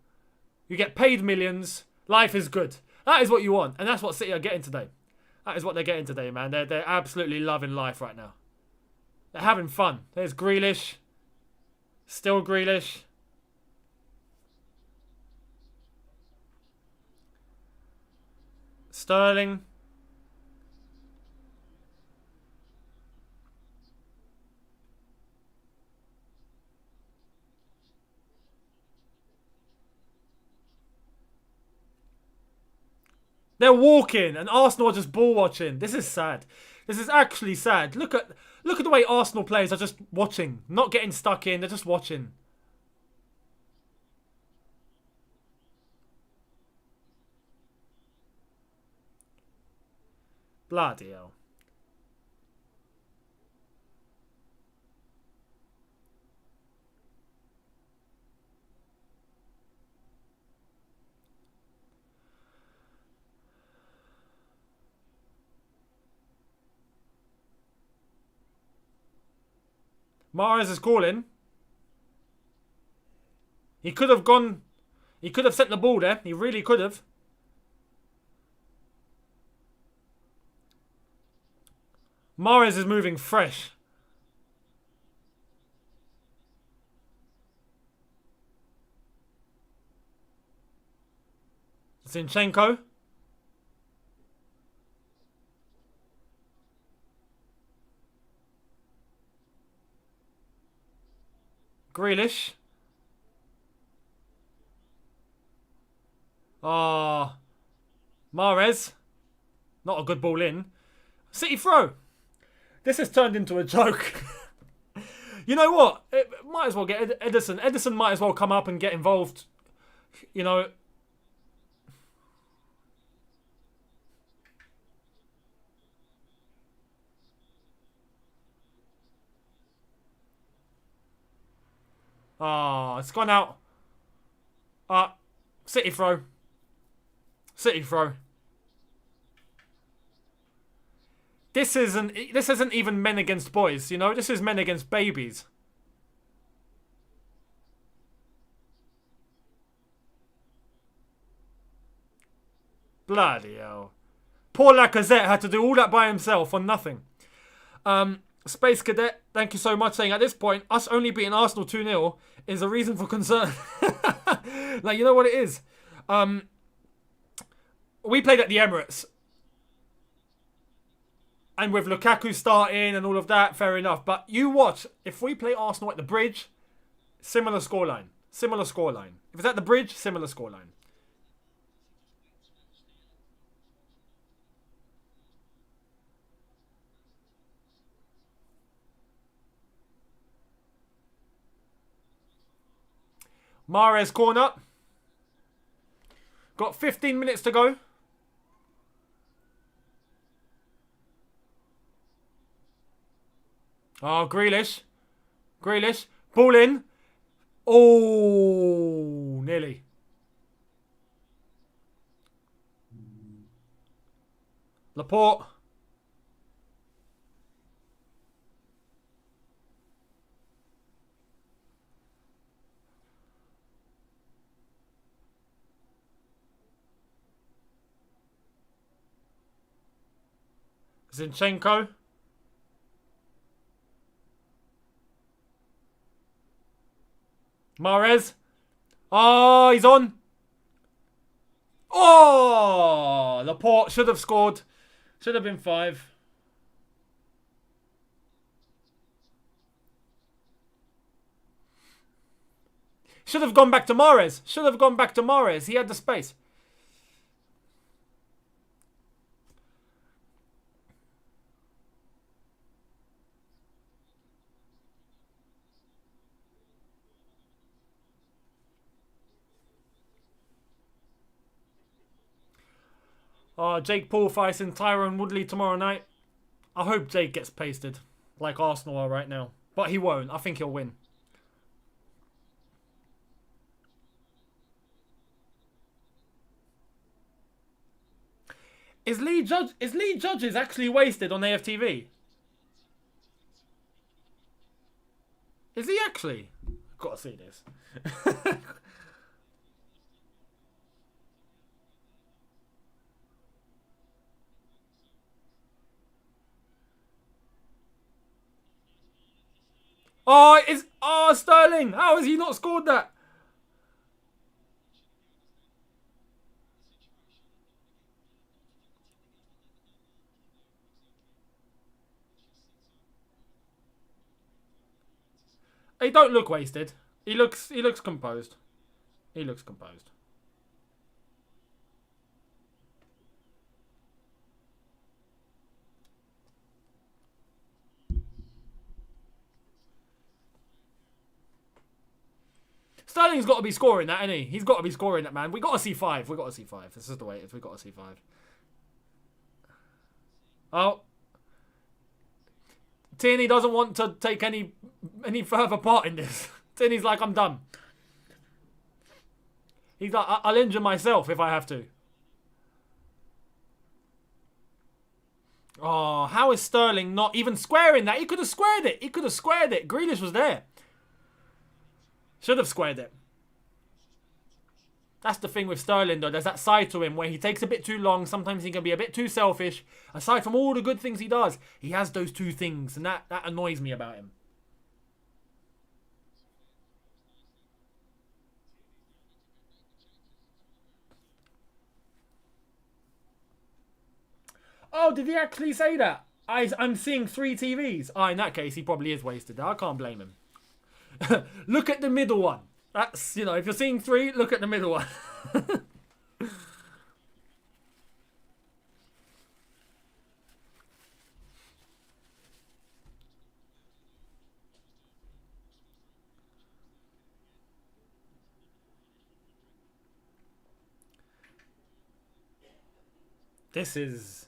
you get paid millions, life is good. That is what you want, and that's what City are getting today. That is what they're getting today, man. They're absolutely loving life right now. They're having fun. There's Grealish. Still Grealish. Sterling. They're walking and Arsenal are just ball watching. This is sad. This is actually sad. Look at the way Arsenal players are just watching. Not getting stuck in. They're just watching. Bloody hell. Mahrez is calling. He could have gone. He could have sent the ball there. He really could have. Mahrez is moving fresh. Zinchenko. Grealish. Ah, Mahrez. Not a good ball in. City throw. This has turned into a joke. You know what? It might as well get Edison. Edison might as well come up and get involved. You know. Ah, it's gone out. City throw. City throw. This isn't even men against boys, you know? This is men against babies. Bloody hell. Poor Lacazette had to do all that by himself on nothing. Space Cadet, thank you so much, saying at this point, us only beating Arsenal 2-0 is a reason for concern. Like, you know what it is? We played at the Emirates. And with Lukaku starting and all of that, fair enough. But you watch, if we play Arsenal at the Bridge, similar scoreline. Similar scoreline. If it's at the Bridge, similar scoreline. Mahrez corner. Got 15 minutes to go. Oh, Grealish. Grealish. Ball in. Oh, nearly. Laporte. Zinchenko. Mahrez. Oh, he's on. Oh, Laporte should have scored. Should have been 5. Should have gone back to Mahrez. Should have gone back to Mahrez. He had the space. Oh, Jake Paul facing Tyrone Woodley tomorrow night. I hope Jake gets pasted, like Arsenal are right now. But he won't. I think he'll win. Is Lee Judges actually wasted on AFTV? Is he actually? I've got to see this. Oh, Sterling! How has he not scored that? He don't look wasted. He looks composed. He looks composed. Sterling's got to be scoring that, hasn't he? He's got to be scoring that, man. We got to see 5. We got to see 5. This is the way it is. We got to see 5. Oh. Tierney doesn't want to take any further part in this. Tierney's like, I'm done. He's like, I'll injure myself if I have to. Oh, how is Sterling not even squaring that? He could have squared it. He could have squared it. Grealish was there. Should have squared it. That's the thing with Sterling, though. There's that side to him where he takes a bit too long. Sometimes he can be a bit too selfish. Aside from all the good things he does, he has those two things, and that annoys me about him. Oh, did he actually say that? I'm seeing 3 TVs. Oh, in that case, he probably is wasted. I can't blame him. Look at the middle one. That's, if you're seeing 3, look at the middle one. This is...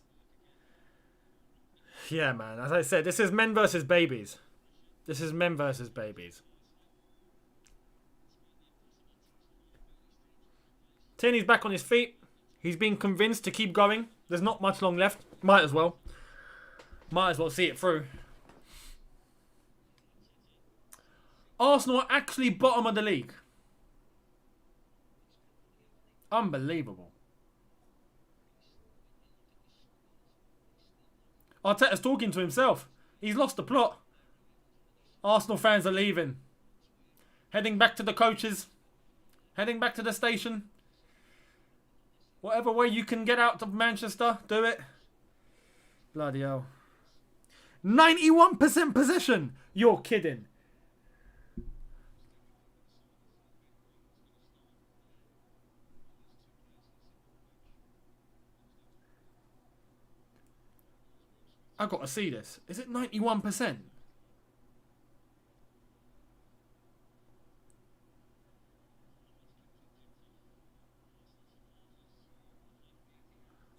Yeah, man. As I said, this is men versus babies. This is men versus babies. Tierney's back on his feet. He's been convinced to keep going. There's not much long left. Might as well. Might as well see it through. Arsenal are actually bottom of the league. Unbelievable. Arteta's talking to himself. He's lost the plot. Arsenal fans are leaving. Heading back to the coaches. Heading back to the station. Whatever way you can get out of Manchester, do it. Bloody hell. 91% possession. You're kidding. I've got to see this. Is it 91%?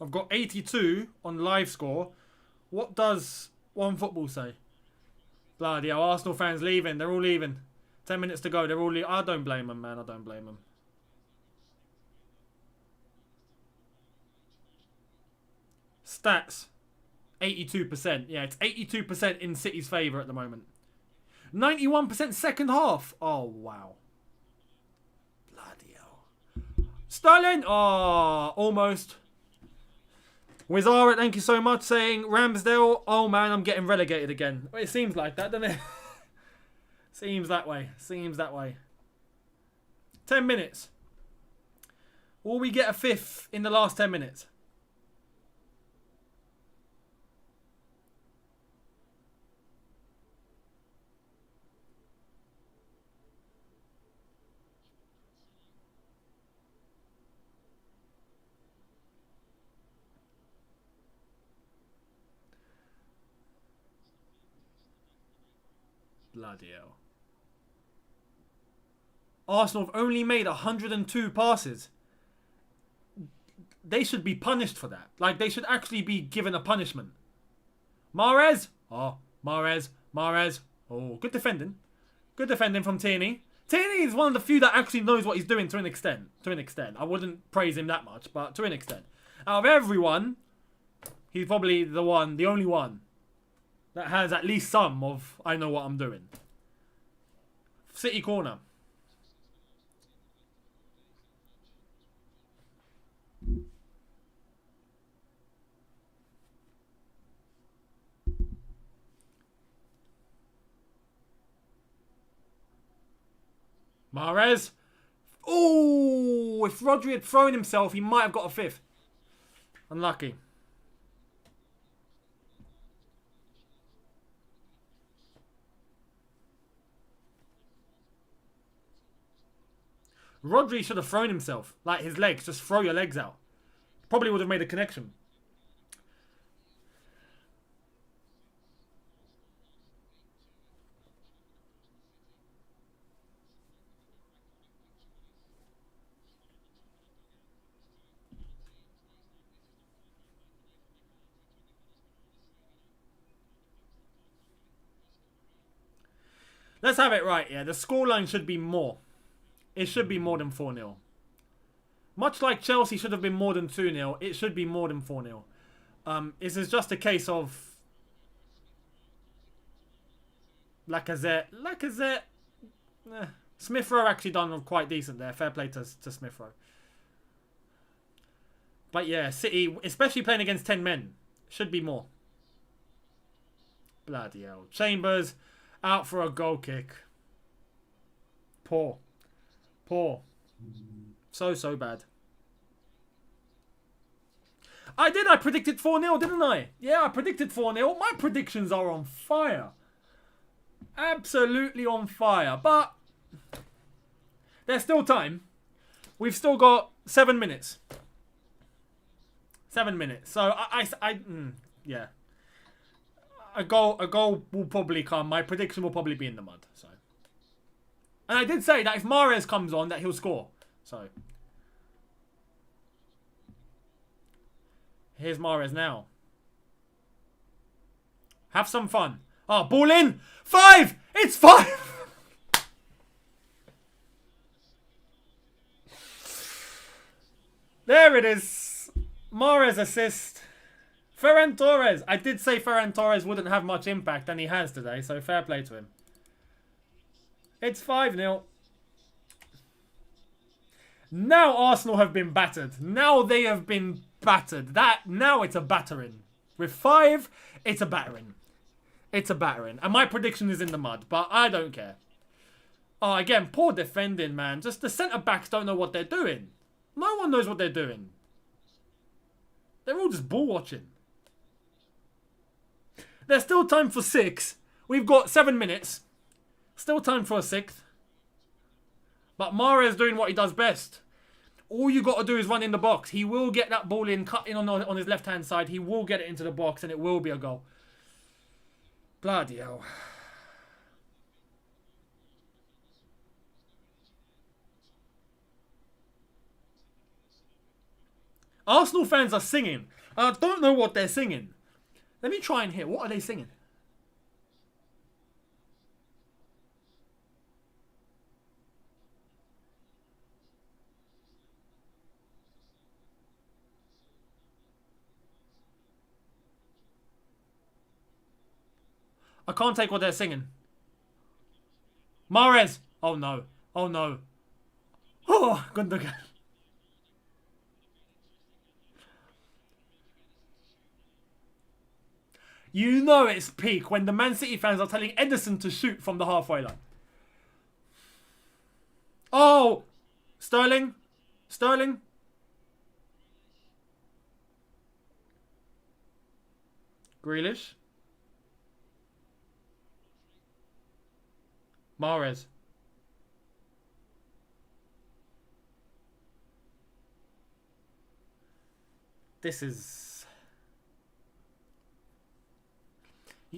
I've got 82 on live score. What does One Football say? Bloody hell, Arsenal fans leaving. They're all leaving. 10 minutes to go. They're all leaving. I don't blame them, man. I don't blame them. Stats. 82%. Yeah, it's 82% in City's favour at the moment. 91% second half. Oh, wow. Bloody hell. Sterling. Oh, almost. Wizara, thank you so much, saying Ramsdale. Oh, man, I'm getting relegated again. Well, it seems like that, doesn't it? Seems that way. Seems that way. 10 minutes. Will we get a fifth in the last 10 minutes? Bloody hell. Arsenal have only made 102 passes. They should be punished for that. Like, they should actually be given a punishment. Mahrez. Oh, Mahrez. Oh, good defending. Good defending from Tierney. Tierney is one of the few that actually knows what he's doing to an extent. I wouldn't praise him that much, but to an extent. Out of everyone, he's probably the only one that has at least some of, I know what I'm doing. City corner. Mahrez. Oh, if Rodri had thrown himself, he might have got a fifth. Unlucky. Rodri should have thrown himself. Like his legs. Just throw your legs out. Probably would have made a connection. Let's have it right, yeah. The scoreline should be more. It should be more than 4-0. Much like Chelsea should have been more than 2-0, it should be more than 4-0. This is just a case of Lacazette. Smith Rowe actually done quite decent there. Fair play to Smith Rowe. But yeah, City, especially playing against 10 men, should be more. Bloody hell. Chambers out for a goal kick. Poor. So bad. I predicted 4-0, didn't I? Yeah, I predicted 4-0. My predictions are on fire. Absolutely on fire. But there's still time. We've still got 7 minutes. 7 minutes. So yeah. A goal will probably come. My prediction will probably be in the mud. So. And I did say that if Mahrez comes on, that he'll score. So. Here's Mahrez now. Have some fun. Oh, ball in. 5. It's 5. There it is. Mahrez assist. Ferran Torres. I did say Ferran Torres wouldn't have much impact, and he has today, so fair play to him. It's 5-0. Now Arsenal have been battered. Now they have been battered. Now it's a battering. With 5, it's a battering. It's a battering. And my prediction is in the mud, but I don't care. Oh, again, poor defending, man. Just the centre-backs don't know what they're doing. No one knows what they're doing. They're all just ball watching. There's still time for 6. We've got 7 minutes. Still time for a 6th. But Mahrez doing what he does best. All you got to do is run in the box. He will get that ball in, cut in on his left-hand side. He will get it into the box and it will be a goal. Bloody hell. Arsenal fans are singing. I don't know what they're singing. Let me try and hear. What are they singing? I can't take what they're singing. Mahrez. Oh no. Oh no. Oh, Gundogan. You know it's peak when the Man City fans are telling Edison to shoot from the halfway line. Oh! Sterling. Sterling. Grealish. Mahrez. This is...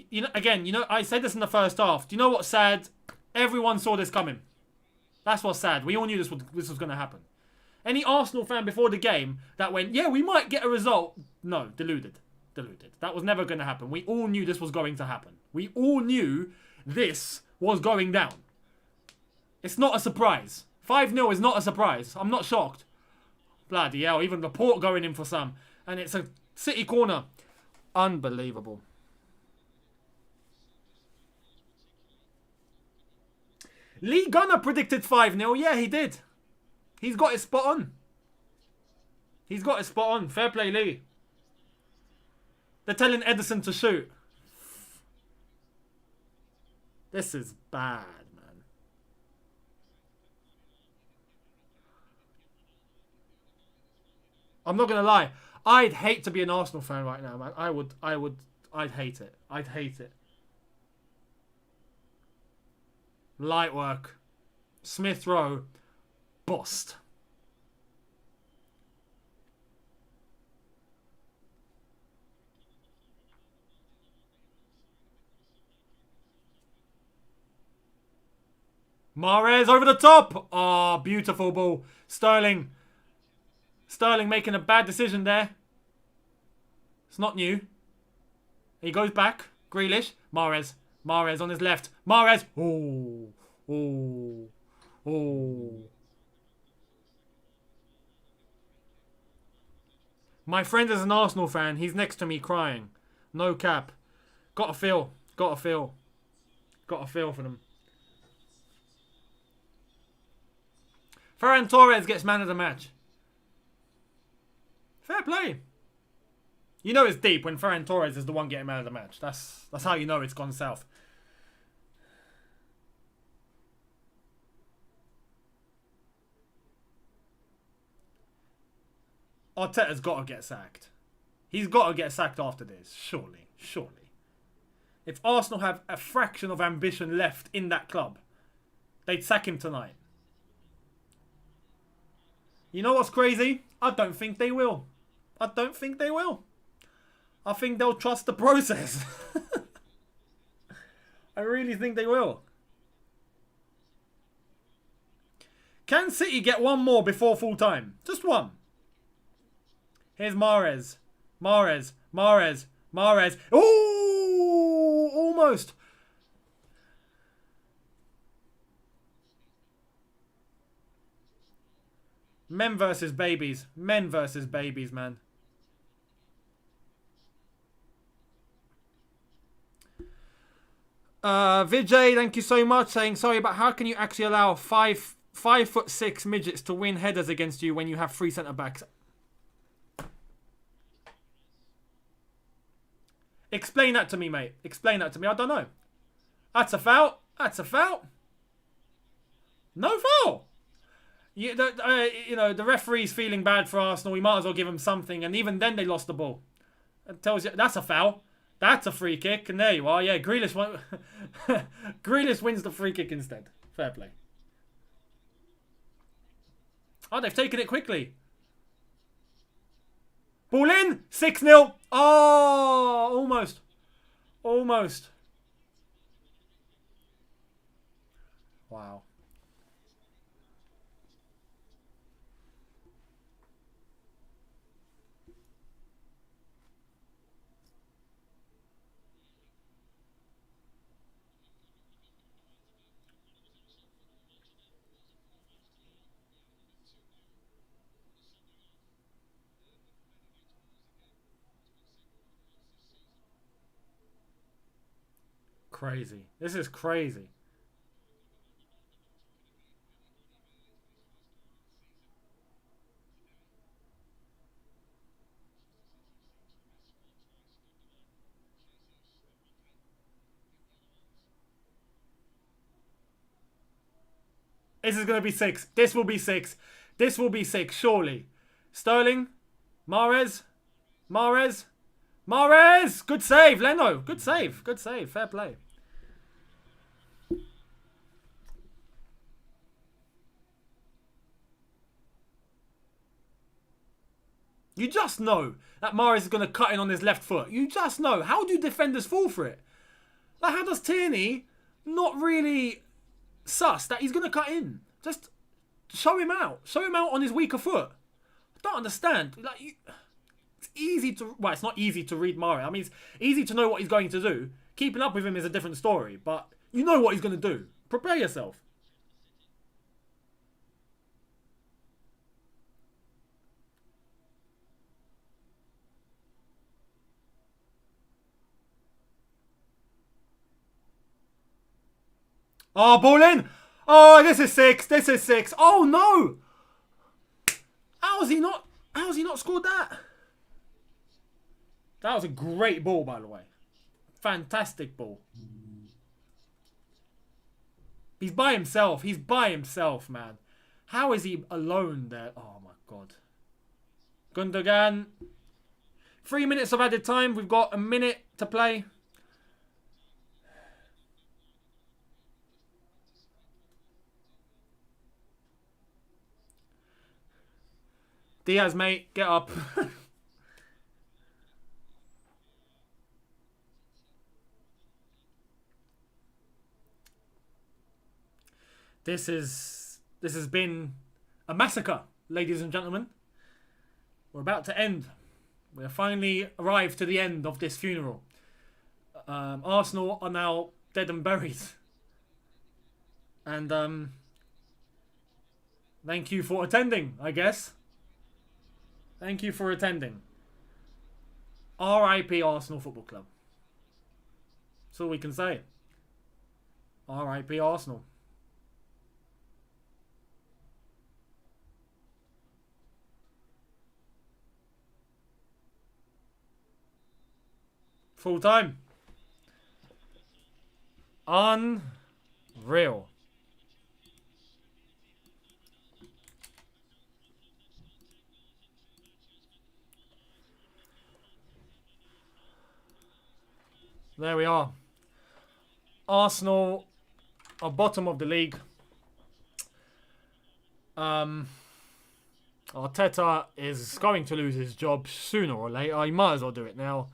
You know, again, I said this in the first half. Do you know what's sad? Everyone saw this coming. That's what's sad. We all knew this was going to happen. Any Arsenal fan before the game that went, yeah, we might get a result. No, deluded. Deluded. That was never going to happen. We all knew this was going to happen. We all knew this was going down. It's not a surprise. 5-0 is not a surprise. I'm not shocked. Bloody hell, even Laporte going in for some. And it's a City corner. Unbelievable. Lee Gunner predicted 5-0. Yeah, he did. He's got it spot on. He's got it spot on. Fair play, Lee. They're telling Edison to shoot. This is bad, man. I'm not going to lie. I'd hate to be an Arsenal fan right now, man. I'd hate it. I'd hate it. Light work. Smith Rowe. Bust. Mahrez over the top. Oh, beautiful ball. Sterling. Sterling making a bad decision there. It's not new. He goes back. Grealish. Mahrez. Mahrez on his left. Mahrez. Oh. Oh. Oh. My friend is an Arsenal fan. He's next to me crying. No cap. Got a feel. Got a feel. Got a feel for them. Ferran Torres gets man of the match. Fair play. You know it's deep when Ferran Torres is the one getting man of the match. That's how you know it's gone south. Arteta's got to get sacked. He's got to get sacked after this. Surely. Surely. If Arsenal have a fraction of ambition left in that club, they'd sack him tonight. You know what's crazy? I don't think they will. I don't think they will. I think they'll trust the process. I really think they will. Can City get one more before full time? Just one. Here's Mahrez. Mahrez. Mahrez. Mahrez. Ooh! Almost. Men versus babies. Men versus babies, man. Vijay, thank you so much. Saying sorry, but how can you actually allow 5'6" midgets to win headers against you when you have 3 centre backs? Explain that to me, mate. Explain that to me. I don't know. That's a foul. That's a foul. No foul. You know, the referee's feeling bad for Arsenal. We might as well give him something. And even then, they lost the ball. It tells you that's a foul. That's a free kick. And there you are. Yeah, Grealish wins the free kick instead. Fair play. Oh, they've taken it quickly. Ball in. 6-0. Oh, almost. Almost. Wow. Crazy. This is crazy. This is going to be 6. This will be 6. This will be 6, surely. Sterling. Mahrez. Mahrez. Mahrez! Good save, Leno. Good save. Good save. Fair play. You just know that Mahrez is going to cut in on his left foot. You just know. How do defenders fall for it? Like, how does Tierney not really suss that he's going to cut in? Just show him out. Show him out on his weaker foot. I don't understand. Like, it's easy to... Well, it's not easy to read Mahrez. I mean, it's easy to know what he's going to do. Keeping up with him is a different story. But you know what he's going to do. Prepare yourself. Oh, ball in. Oh, this is 6. This is 6. Oh, no. How's he not scored that? That was a great ball, by the way. Fantastic ball. He's by himself. He's by himself, man. How is he alone there? Oh, my God. Gundogan. 3 minutes of added time. We've got a minute to play. Diaz, mate, get up. This has been a massacre, ladies and gentlemen. We're about to end. We have finally arrived to the end of this funeral. Arsenal are now dead and buried. And thank you for attending, I guess. Thank you for attending. R.I.P. Arsenal Football Club. That's all we can say. R.I.P. Arsenal. Full time. Unreal. There we are. Arsenal are bottom of the league. Arteta is going to lose his job sooner or later. He might as well do it now.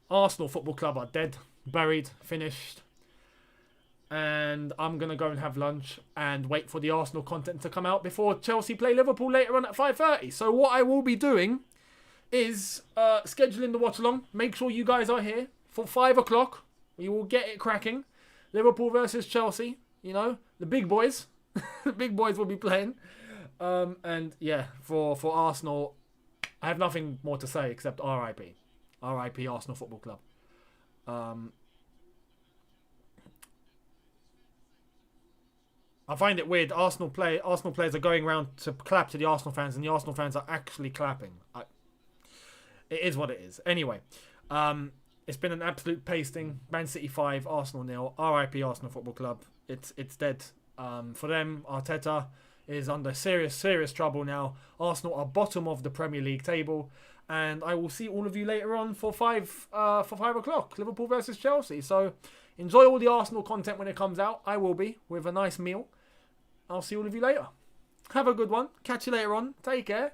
Arsenal Football Club are dead, buried, finished. And I'm going to go and have lunch and wait for the Arsenal content to come out before Chelsea play Liverpool later on at 5:30. So what I will be doing is scheduling the watch along. Make sure you guys are here for 5 o'clock. We will get it cracking. Liverpool versus Chelsea. You know, the big boys. The big boys will be playing. And yeah, for Arsenal, I have nothing more to say except RIP. RIP Arsenal Football Club. I find it weird. Arsenal players are going around to clap to the Arsenal fans, and the Arsenal fans are actually clapping. It is what it is. Anyway, it's been an absolute pasting. Man City 5, Arsenal 0. RIP Arsenal Football Club. It's dead. For them, Arteta is under serious trouble now. Arsenal are bottom of the Premier League table, and I will see all of you later on for 5 o'clock. Liverpool versus Chelsea. So enjoy all the Arsenal content when it comes out. I will be with a nice meal. I'll see all of you later. Have a good one. Catch you later on. Take care.